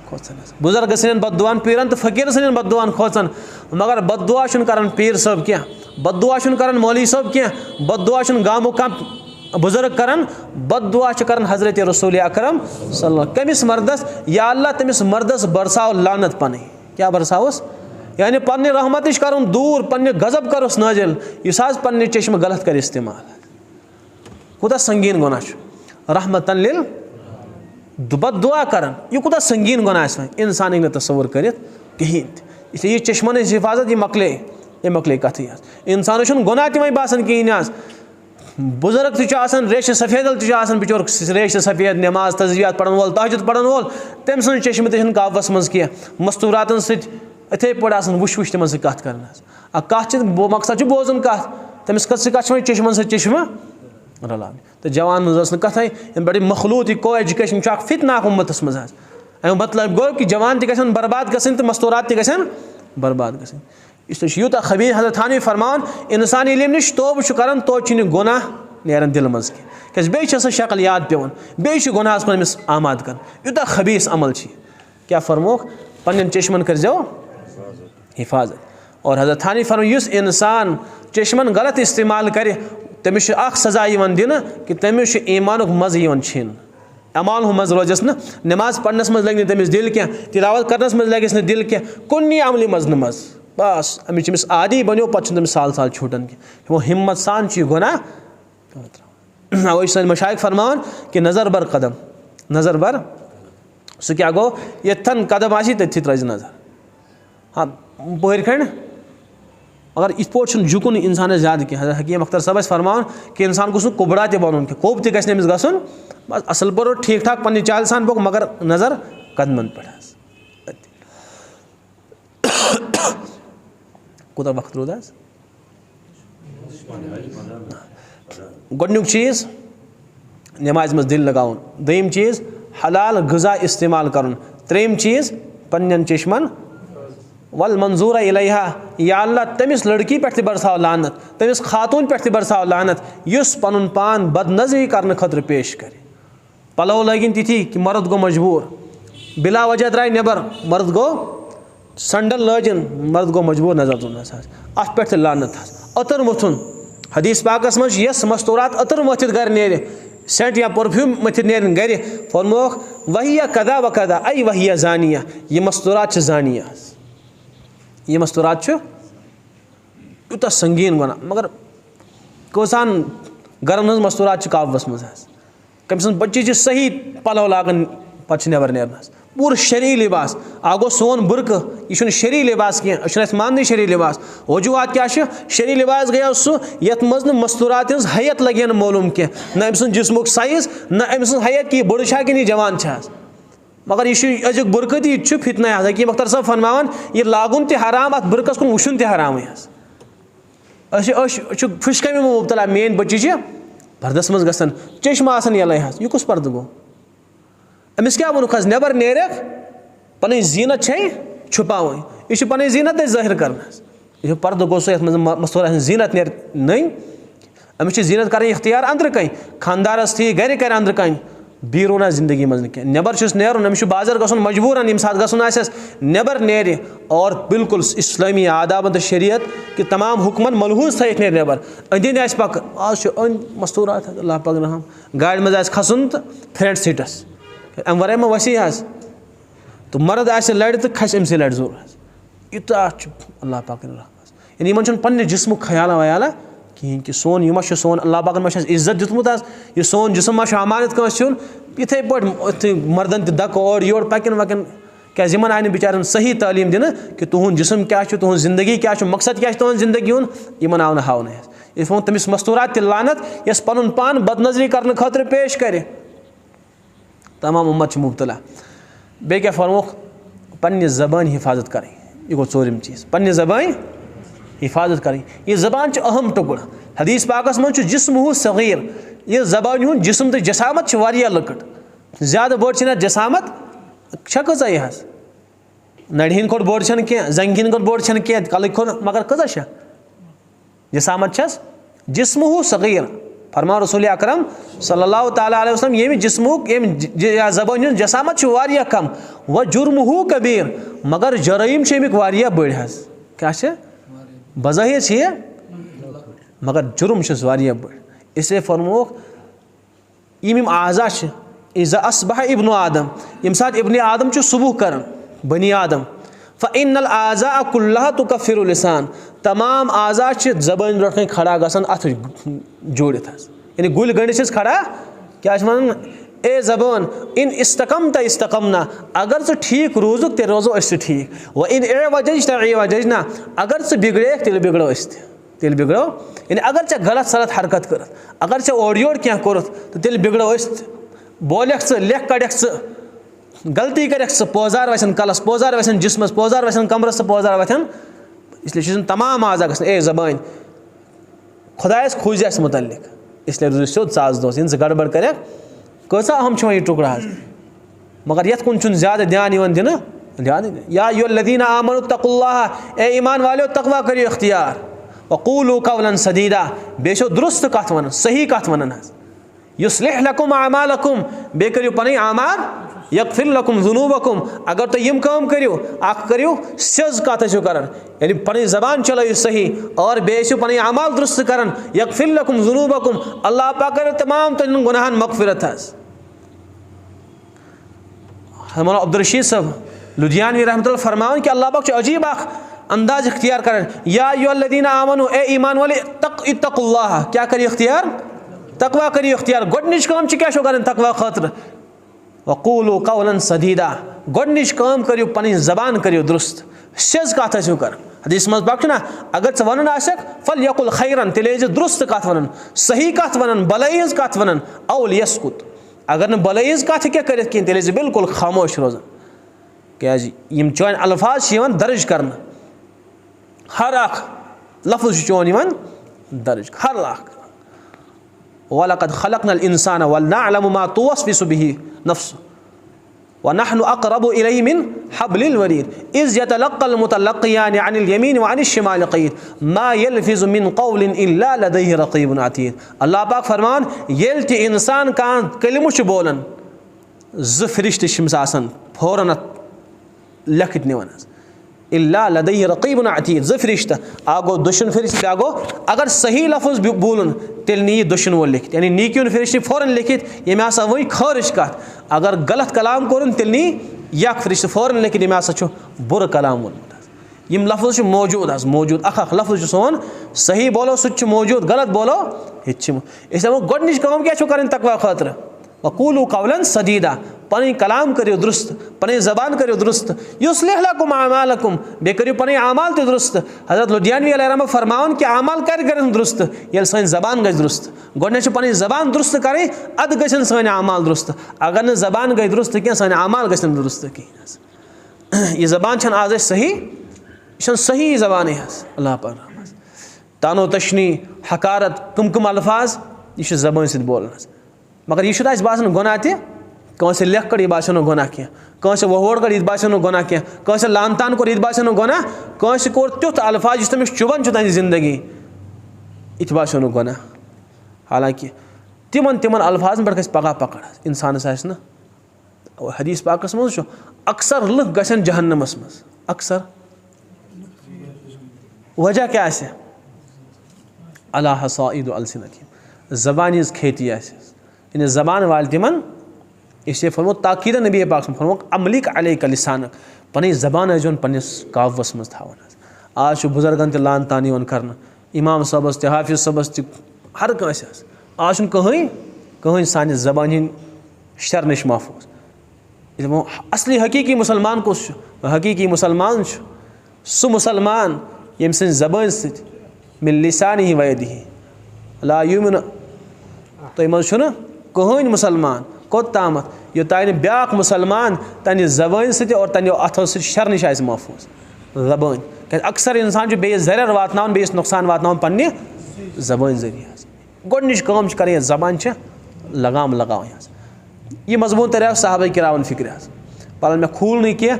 खोचन बुजुर्ग सन बददुआन पीरन तो फकीर सन बददुआन खोचन मगर बददुआ कर पीर सब क्या बददुआ कर मौली सब क्या बददुआ गामु कम बुजुर्ग कर बददुआ कर हजरत रसूल अकरम सल्लल्लाहु कमिस मर्दस या अल्लाह तमिस मर्दस बरसाओ लानत पन क्या बरसाओस यानी पन्ने रहमत कर दूर पन्ने गजब करोस नाजिल इस पन्ने चश्म गलत कर इस्तेमाल कूत संगीन गुनाह रहमतन लिल बददुआ कर यह कूत संगीन गुनाह इंसान हे तस्वुर कर कहें इसलिए यह चश्मन हिफाजत यह मकले कथ इंसान गुनाह तमें बासान कहें बुजुर्ग तक रेश सफेदल तक बिचोर रेश सफेद नमाज तजवियात पढ़न वोल तहजुद पढ़न वोल तम सज चश्म तह काबस मज कह मस्तूरातन सथे पे वुश वुश तमन कत कर कत मकसद बोजन कत तमिस कत चश्मन चश्म रलान तो जवान मज कथ पे मखलूत यह को एजुकेशन फितनाक उम्मतस मज अमें मतलब गो कि जवान तक बर्बाद गसन तो मस्तूरात तक बर्बाद गसन इसलिए यूत खबीर हजरत थानवी फरमान इंसान इल्म नश तोब कर तो गुनाह नेरन दिल मज क्या बे शक्ल याद पेवन बे गुनाह कुन अमिस आमाद कर यूत खबीस अमल क्या फरमोक पन्न चश्मन कर हिफाजत और हजरत थानवी फरमान युस इंसान चश्मन गलत इस्तेमाल कर तमिस सजा दिन कि तमिस ईमानुक मज़ छीन अमाल मज रोजस न नमाज पढ़नस मज लगे तमिस दिल क्या तिलावत करनस मज लगे दिल क्या कुन्नी अमली मज न मज बस अमिस आदि बनो पे तमिस साल साल छूटन वो हिम्मत सान गुनाह अवे सन मशाइख फरमान कि नज़र बर कदम नज़र बर सह क्या गो यन कदम आसी तथि त्रज नज़र हाँ पहर खंड अगर इत पे झुकुन इंसान ज्यादा कह हकीम अख्तर साहब फरमान कि इंसान गोस कुबड़ा ते बन कह कोब तमिस गसन बस असल पर ठीक ठाक पन्ने चाल सान बोक मगर नज़र कदमन पे कूत वक्त रोद गोडनुक चीज़ नमाज मज दिल लगाउन दोयम चीज़ हलाल गज़ा इस्तेमाल करन त्रेम चीज़ पन्न चश्मन वल मंजूर इलैहा या अल्लाह तमिस लड़की पे बरसाओ लानत तमिस खातून पे बरसाओ लानत युस पनुन पान बदनजरी करने खतर पेश करे पलव लगिन तिथि कि मर्द गो मजबूर बिला वजह द्राय नबर मर्द गो संडल लजन मर्द गो मजबूर नजर तुन अत पे लानत अतर मथुन हदीस पाकस मज यस मस्तूरात अतर मथित गर नेर सेंट या परफ्यूम मथित नेर गर फरमोख वहिया कदा व कदा आई वहिया जानिया ये मस्तूरात जानिया ये मस्तूरात यूत संगीन गुना मगर कोसान गरन हज मस्तूरात काबस मज कम बच्चे सही पलव लागन पे नबर नेरन पूर शरी लिबास आगो सोन बुरक यह शरी लिबास कह मान शरी लिबास वजूहत क्या शरी लिबास गया सह ये मज मस्तूरात हैत लगे मालूम कह न अम जिस्मुक साइज न अम हैत कि बुड़ कि जवान मगर यह अजुक बुरक यह फितना हकीम अख्तर साहब फरमान यह लागुन तह हराम अत बुरकस कुन वुचुन तह हराम फुशकम मुबतला मेन बच्चे पर्दस मज गसन चश्म आसन यलै यह कुस पर्द गो अमिस क्या वोनुक नबर नेरक पन जीनत छुपाव यह पन जीनत जाहिर कर यह पर्द गो सो मस्तूर जीनत नेर नई अमिस जीनत कर इख्तियार अंदर कन खानदारस थी गर कर अंदर कन बी रोना जिंदगी मज कह नबर नेरुन अमिस बाजार गसन मजबूरन यम साथ गसन आसस नबर नेर और बिल्कुल इस्लामी आदाब तो शरीयत कि तमाम हुक्मन मलहूज थी नेर नबर अंदिन आस पक आज मस्तूरात अल्लाह पाक रहम गाड़ मज आस खसन तो फ्रंट सीटस अम वर वसी तो मर्द आ लड़ तो खस अम लड़ जोर यूता अल्लाह पाक यानी इन पे जिस्म ख्याल वयाल कहें कि सोन यह सोन अल्लाह पाकन इज्जत दितमुत यह सोन जिस्म अमानत कंस इथे पे मर्दन तक और योर पकन वकन क्या इन आय बिचारन सही तालीम दिन कि तुहद जिस्म क्या तुहद जिंदगी क्या मकसद क्या तुहद जिंदगी इन आव हावन इस वो तमिस मस्तूरात लानत यस पनुन पान बदनजरी करने खतर पेश करे तमाम उम्मत मुब्तला बे क्या फरमोख पन्ने ज़बान हिफाजत करें यह गो चोरिम चीज़ पन्ने ज़बान हिफाजत करें यह ज़बान अहम टुकड़ हदीस पाकस मं जिस्म सगीर यह ज़बान हूँ जिस्म तो जसामत वारिया लकट ज़्यादा बोड़ ना जसामत कच यह नड़ हिंद खोट बोड़ कह जंग हिंद खोट बोड़ कह कल खोट मगर कच जसामत जिस्म सगीर फरमा रसूल अकरम सल्लल्लाहु ताला अलैहि वसल्लम ये जिस्म ये ज़बान जसामत वारिया कम व जुर्म कबीर मगर जराइम अमिक वारिया बड़ क्या बज़ाहिर ये मगर जुर्म वारिया बड़ इसलिए फरमोक यम आज़ा इज़ा अस्बह इब्न आदम यम साथ इब्न आदम सुबह कर बनी आदम फ़इन्नल आज़ा कुल्लहा तुकफ़िरु लिसान तमाम आज़ा ज़बान ब्रोट खड़ा गसन अथ जोड़ित यानी गुल गंडिस खड़ा क्या वन ए ज़बान इन इस्तकमत इस्तकमना अगर ज़ ठीक रोजुक ते रोज़ो अस ठीक व इन ए वजज त ए वजजना अगर ज़ बिगड़े तेल बिगड़ो अस तेल बिगड़ो यानी अगर चे गलत सलत हरकत कर अगर चे ओर योर क्या कोरत तो तेल बिगड़ो अस बोलक लेख कड़क गलती कर पोजार वसन कलस पोजार वसन जिस्मस पोजार वसन कमरस पोजार वथन इसलिए तमाम आज़ा गसन ए ज़बान खुदायस खूज मुतल्लिक इसलिए रुज सोद साज दोस इन गड़बड़ कर कसा अहम यह टुकड़ा मगर ये कुन ज़्यादा ध्यान दिन ध्यान या अय्युहल्लज़ीना आमनु तक़ुल्लाह ए ईमान वालो तक़वा करियो इख्तियार वक़ूलू क़ौलन सदीदा बेशो दुरुस्त कथ वन सही कथ वन युस्लिह लकुम अमालकुम बे करियो पन आमाल यगफिर लकुम ज़ुनूबकुम अगर तो यम काम करियो अख करियो सज कथ कर यानी पन ज़बान चलो सही और बेशो पन आमाल दुरुस्त कर यगफिर लकुम ज़ुनूबकुम अल्लाह पाक कर तमाम तुम गुनाहन मगफिरत हमारा अब्दुलरशीद साहब लुधियानवी रहमतुल्लाह फरमान कि अल्लाह पाक अजीब अंदाज इख्तियार कर या अय्युहल्लज़ीना आमनु ए ईमान वाले इत्तक़ुल्लाह क्या करिए इख्तियार तकवा करिए इख्तियार गोडनिश काम क्या कर तकवा खतर वक़ूलू क़ौलन सदीदा गोडनिश काम करियो पन ज़बान करियो दुरुस्त सज कथ कर हदीस मज बाक ना अगर वे वन फल यकुल खैरन तेल दुरुस्त कथ वन सही कथ वन भलई कथ वन औल यसकुत अगर न भलई कथ क्या कर तेल बिल्कुल खामोश रोजान क्या चौन अल्फाज दर्ज कर हर अख लफ्ज़ चौन दर्ज हर अख वलक़द ख़लक़नल इंसान वनअलमु मा तुवस्विसु बिही नफ्सुहु वनहनु अक़रबु इलैहि मिन हब्लिल वरीद इज़ यतलक़्क़ल मुतलक़्क़ियानि अनिल यमीन व अनिश शिमाल क़ईद मा यल्फ़िज़ु मिन क़ौलिन इल्ला लदैहि रक़ीबुन अतीद अल्लाह पाक फरमान येल ति इंसान कां कलिमु छ बोलन ज़ फरिश्ते छिमस आसन फौरन लेखित निवन इल्ला लदैहि रक़ीबुन अतीद ज़ फरिश्ता आगो दुश्मन फरिश्ते आगो अगर सही लफ्ज़ बोलन तेल नी दुश्मन वो लिखित यानी नीकियों फरिश्ते फौरन लिखित ये में आसा वही खरिश कत अगर गलत कलाम कोरन तेल नी यक फरिश्ते फौरन लिखित ये में आसा छु बुर कलाम वोनमुत यम लफ्ज़ मौजूद अख लफ्ज़ सोन सही बोलो सह मौजूद गलत बोलो इसलिए गोडनिश काम क्या कर तकवा खतर वक़ूलू क़ौलन सदीदा पन कलाम करियो दुरुस्त पन ज़बान करियो दुरुस्त युस्लिह लकुम अमालकुम बे करियो पन आमाल तो दुरुस्त हज़रत लुधियानवी अलैहिस्सलाम फरमावन कि आमाल कर दुरुस्त ये सन ज़बान गई दुरुस्त गोडने पन ज़बान दुरुस्त करें अद गन सन आमाल दुरुस्त अगर न ज़बान गई दुरुस्त कह सन आमाल गन दुरुस्त कह यह ज़बान आज सही यह सही ज़बान अल्लाह पाक तानो तशनी हकारत कम अल्फाज यह ज़बान सत बोलन मगर यह बासन गुनाह तह लेख कर यह बासन गुनाह कह वोड़ कर यह बासन गुनाह कह लान तान कोर यह बासन गुनाह कह कोर तुथ अल्फाज इस तमिस चुभन तहज जिंदगी यह बासन गुनाह हालांकि तिमन अल्फाजन पे पगह पकड़ इंसानस ना हदीस पाकस मज अक्सर लुक गसन जहन्नमस मज अक्सर वजह क्या अला हसाइद अलसिनतिहिम ज़बान हज खेती इन ज़बान वाल तिमन इसलिए फरमो ताकीद नबी पाक फरमो अमलिक अलैका लिसानक पन ज़बान अजन पन्निस काव्वस मज थावन आज बुजुर्गन त लान तान यवन करन इमाम साहबस त हाफिज साहबस त हर कंस आज कहीं सान ज़बान हंद शर नश महफूज असली हकीकी मुसलमान कुस हकीकी मुसलमान सह मुसलमान यम सन ज़बान सत मिन लिसानिही व यदिही ला युमिन तुम मज कहन मुसलमान कोत तामत योतान ब्या मुसलमान तन जबान सत और तन अथो सत शर नश महफूज जबान क्या अक्सर इंसान बेस जरर वातनावन बेस नुकसान वातनावन पन्ने जबान जरिए गोडनिच काम कर जबान लगाम लगाव यह मजमून तरिया साहबा किरामन फिक्र पल मे खूल नहीं कह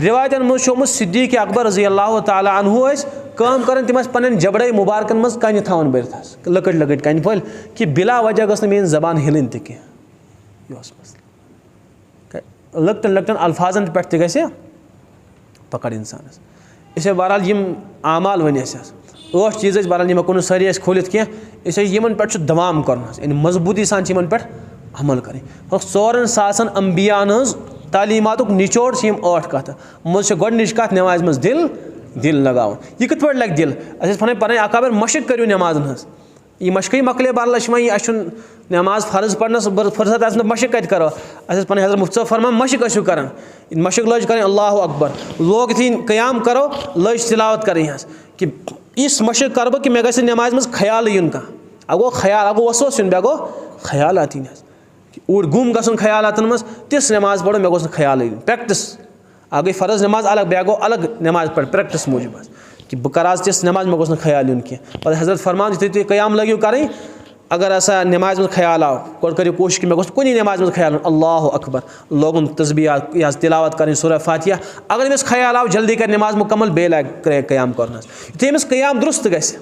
रिवायतन मज सिद्दीक़ अकबर रज़ी अल्लाह तआला अन्हु काम कर तम पन जबड़े मुबारकन मज कन थान भरत लकट लकट कन फल कि बिला वजह गस मेरी जबान हिलन तह लकटन लकटन अल्फाजन पे गि पकड़ इंसानस इसे बहरहाल यम आमाल वन ठ चीज़ बहरहाल यम कुन सारी खोलित कह यमन पे दवाम कर मजबूती सान पे अमल करें 4,000 अम्बियान तालीमात निचोड़ 8 कत मज गोडनिच कत नमाज मज दिल लगावन यह कत पे लग दिल पन अकाबर मशक करो नमाजन हज यह मशक मकले बहरहाल अस नमाज फर्ज पढ़नस फुर्सत आस मशक कत करो पन हज़रत मुफ्ती फरमा मशक आसो कर मशक लज कर अल्लाह अकबर लोग थी क़याम करो लज तिलावत करें कि इस मशक कर बह कि मे गि नमाज मज ख्याल यून कह गो ख्याल अगो वसवस यून बे गो ख्यालात इन ऊर गुम गसन ख्यालातन मज तिस नमाज पढ़ो मे गोस ख्याल यून प्रैक्टिस आ गई फ़र्ज नमाज अलग बे गो अलग नमाज पढ़ प्रैक्टिस मूजूब कि बह कर आज तिस नमाज मे गोस ख्याल यून कह पे हज़रत फरमान यु तुम क़याम लगे करें अगर ऐसा नमाज में ख्याल आओ गो करो कोशिश कि मे गोस कुनी नमाज में ख्याल अल्लाह अकबर लोगन तस्बीह या तिलावत करें सूरह फातिहा अगर अमिस ख्याल आओ जल्दी कर नमाज मुकम्मल बे लाग क़याम कर अमिस क़याम दुरुस्त गस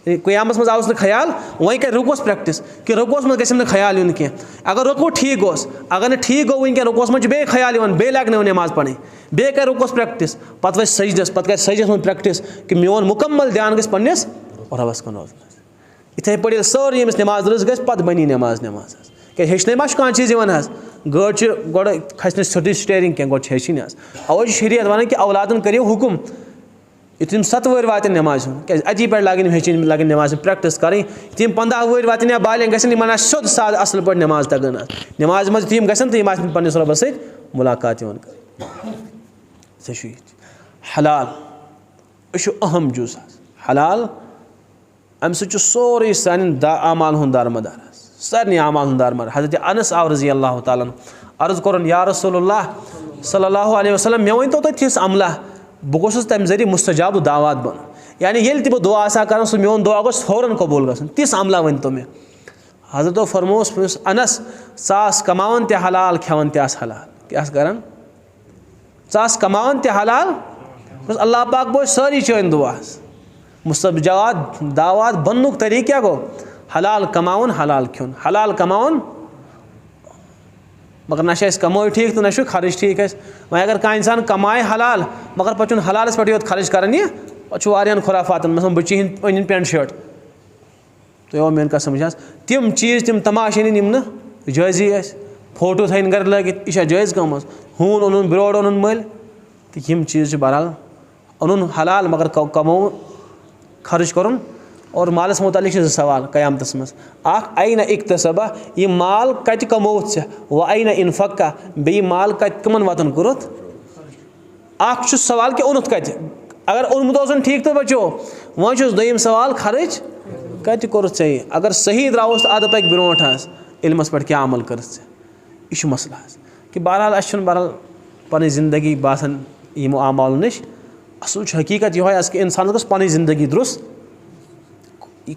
क़यामस मज आउस ख्याल वह कर रुकोस प्रैक्टिस कि रुकोस मज गम ख्याल यून कह अगर रुको ठीक गोस अगर ठीक गो वन रुकोस मज बे ख्याल बे लाग नमाज पढ़ बे कर रुकोस प्रैक्टिस पे वह सजदस पे कर सजदस मज प्रैक्टिस कि मोन मुकम्मल ध्यान गस पन्निस रबस कुन इथे पे सारी अमिस नमाज रज गस पे बनी नमाज क्या हेचन मा कह चीज़ गाड़ गोड़ खस सोटी स्टेयरिंग क्या गोड़ हेचन अवे शरीयत वन कि औलादन करो हुकुम तुम 7 वहर वात नमाज क्या अती पे लगन हेचन लगन नमाज प्रैक्टिस करें तुम 15 वहर वात या बालें गन सोद साद असल पे नमाज तगन नमाज मज तुम गसन तुम पन्निस रबस सत मुलाकात सही हलाल यह अहम जुज हलाल अम सोरे सान आमाल हूँ दारमदार सारे आमाल हूँ दारमदार हज़रत अनस आव रज़ी अल्लाह ताला अर्ज़ कोरन या रसूलुल्लाह सल्लल्लाहु अलैहि वसल्लम मे वन तो तिस अमला बह गोस तम जरिए मुस्तजाब दावात बन यानी ये बह दुआ कर मोन दुआ गोस फौरन कबूल गसन तिस अमला वन तो मे हज़रत फरमोस अनस सास कमावन ते हलाल खेवन ते हलाल क्या कर सास कमावन ते हलाल अल्लाह पाक बो सारी चन दुआ मुस्तजाब दावात बननुक तरीक़ क्या गो हलाल कमावन हलाल खेन हलाल कमावन मगर ना कमो ठीक तो ना खर्च ठीक वह अगर कह इंसान कमाए हलाल मगर पे हलालस पे योत खर्च कर पे खुराफात मतलब बच्ची अन पेंट शर्ट तो मेन कह समझ तम चीज़ तम तमाशे निम जायजी फोटो थन गर लगित यह जायज़ कम हून ओन ब्रोड ओन मल तो यम चीज़ बहरहाल ओन हलाल मगर कमो खर्च कर और मालस मुतालिक सवाल क़यामतस मज अन इक्तसबा यह माल कत कमोत से व अन इनफक्का बे माल कत कमन वतन कोरुत सवाल कि ओनुत कत अगर ओनमुत ठीक तो बचो वह दोम सवाल खर्च कत कोरुत चे अगर सही द्रावस अद पक ब्रोट इल्मस पे क्या अमल कर यह मसला कि बहरहाल बहरहाल पन जिंदगी बासान यमो आमाल नश असल हकीकत यह कि इंसान गो पन जिंदगी दुरुस्त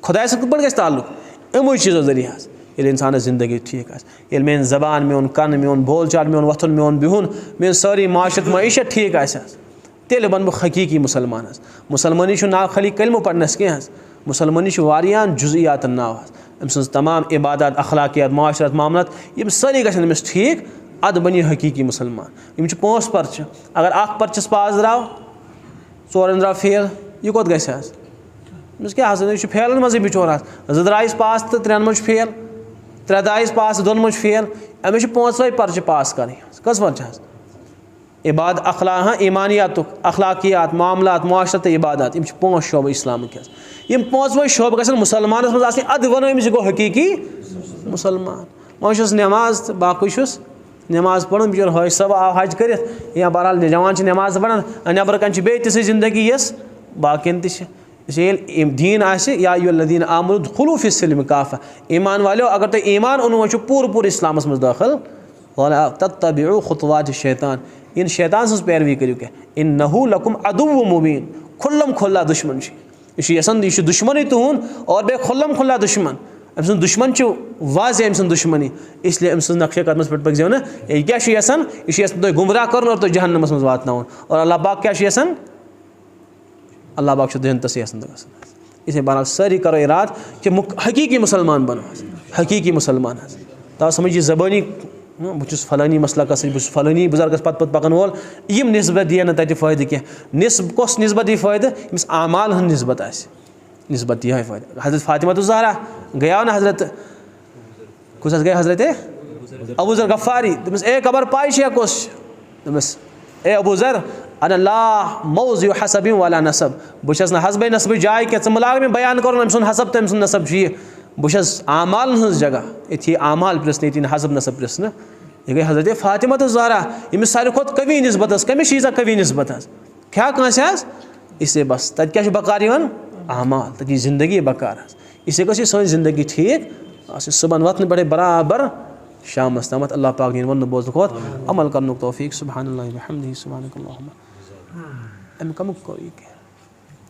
खुदा सत पे ताल्लुक इमो चीज़ों जरिए इंसान जिंदगी ठीक ये मेन जबान मोन कन मोन बोल चाल मोन वथुन मोन बिहुन मेन सारी माशरत मीशत ठीक तेल बन बह हकीकी मुसलमान मुसलमानी ना खाली कलमो पढ़नस कह मुसलमानी वारियान जुज़ियातन नाव अम सज तमाम इबादत अखलाकियात माशरत मामलत यम सारी गन अमिस ठीक अद बनी हकीकी मुसलमान यम 5 पर्च अगर अख पर्चस पास द्राव 4 द्राव फेल यह कोत गस अमिस क्या फेलन मज बिचोर 2 द्राइस पास तो 3 मज फेल 3 द्राइस पास 2 मज फेल अमिस 5 पर्च पास कर कस पर्च इबाद अखला ईमानियात अखलाकियात मामलात माशरत इबादत यम 5 शोब इस्लाम के यम 5 शोब गसन मुसलमान मज अद वन अमिस गो हकीकी मुसलमान वह नमाज तो बाकी नमाज पढ़न बिचर हज सब आव हज कर या बहरहाल जवान नमाज पढ़ान नबर कन बे तिस जिंदगी यस बाकियन दीन आसे या अय्युहल्लज़ीना आमनू उदखुलू फिस्सिल्मि काफ़ा, ईमान वालो अगर तुम ईमान ओनु वो पूर पूर इस्लामस मज दाखिल, वला तत्तबिउ खुतवात शैतान, इन शैतान सज पैरवी करियो क्या, इन्नहु लकुम अदुव्वुम मुबीन, खुल्लम खुल्ला दुश्मन यह दुश्मन तुहन और बे खुल्लम खुल्ला दुश्मन, अम सुन दुश्मन वाज़े अम सुन दुश्मनी, इसलिए अम सुन नक्शे कदमस पे पकजो ना यह क्या यह तुम गुमराह कर और तुम जहन्नमस मज वातनावन, और अल्लाह पाक क्या यसान, अल्लाह पाक दहनतस यसान। इसे बहरहाल सारी करो इराद कि हकीकी मुसलमान बनो, हकीकी मुसलमान तो समझ ज़बानी बहुत फलानी मसलकस फलानी बुजुर्गस पत पकन वोल यम निस्बत दिए ना तत फ़ायदे क्या, कस निस्बत दी फ़ायदे यमिस आमाल हन निस्बत आस, निस्बत यह फ़ायदे। हज़रत फ़ातिमा ज़हरा गया ना हज़रत कुछ गए हज़रत अबू ज़र गफ़ारी, दमिस ए कबर पाइश कस, दमिस ए अबू ज़र अना ला मौज़िउ हसबिन वला नसब, बस ना हसब नसब जाय क्या मिलाग में बयान कर अम सुन हसब तम सुन नसब बस आमाल हज जगह ये आमाल प्रश्न ये हसब नसब प्रश्न, यह गई हज़रत फ़ातिमा ज़हरा यमिस सारे खुद कवि निस्बत कमिस चीज़ा कवि निस्बत क्या कस इसे बस तत क्या बकार आमाल तक ज़िंदगी बकार, इसे गई सी ज़िंदगी ठीक सुबह वतन पे बराबर शामस तमत। अल्लाह पाक दिन वन बोज अमल कर तौफीक। सुब्हानल्लाहि व बिहम्दिही सुब्हानकल्लाहुम्मा।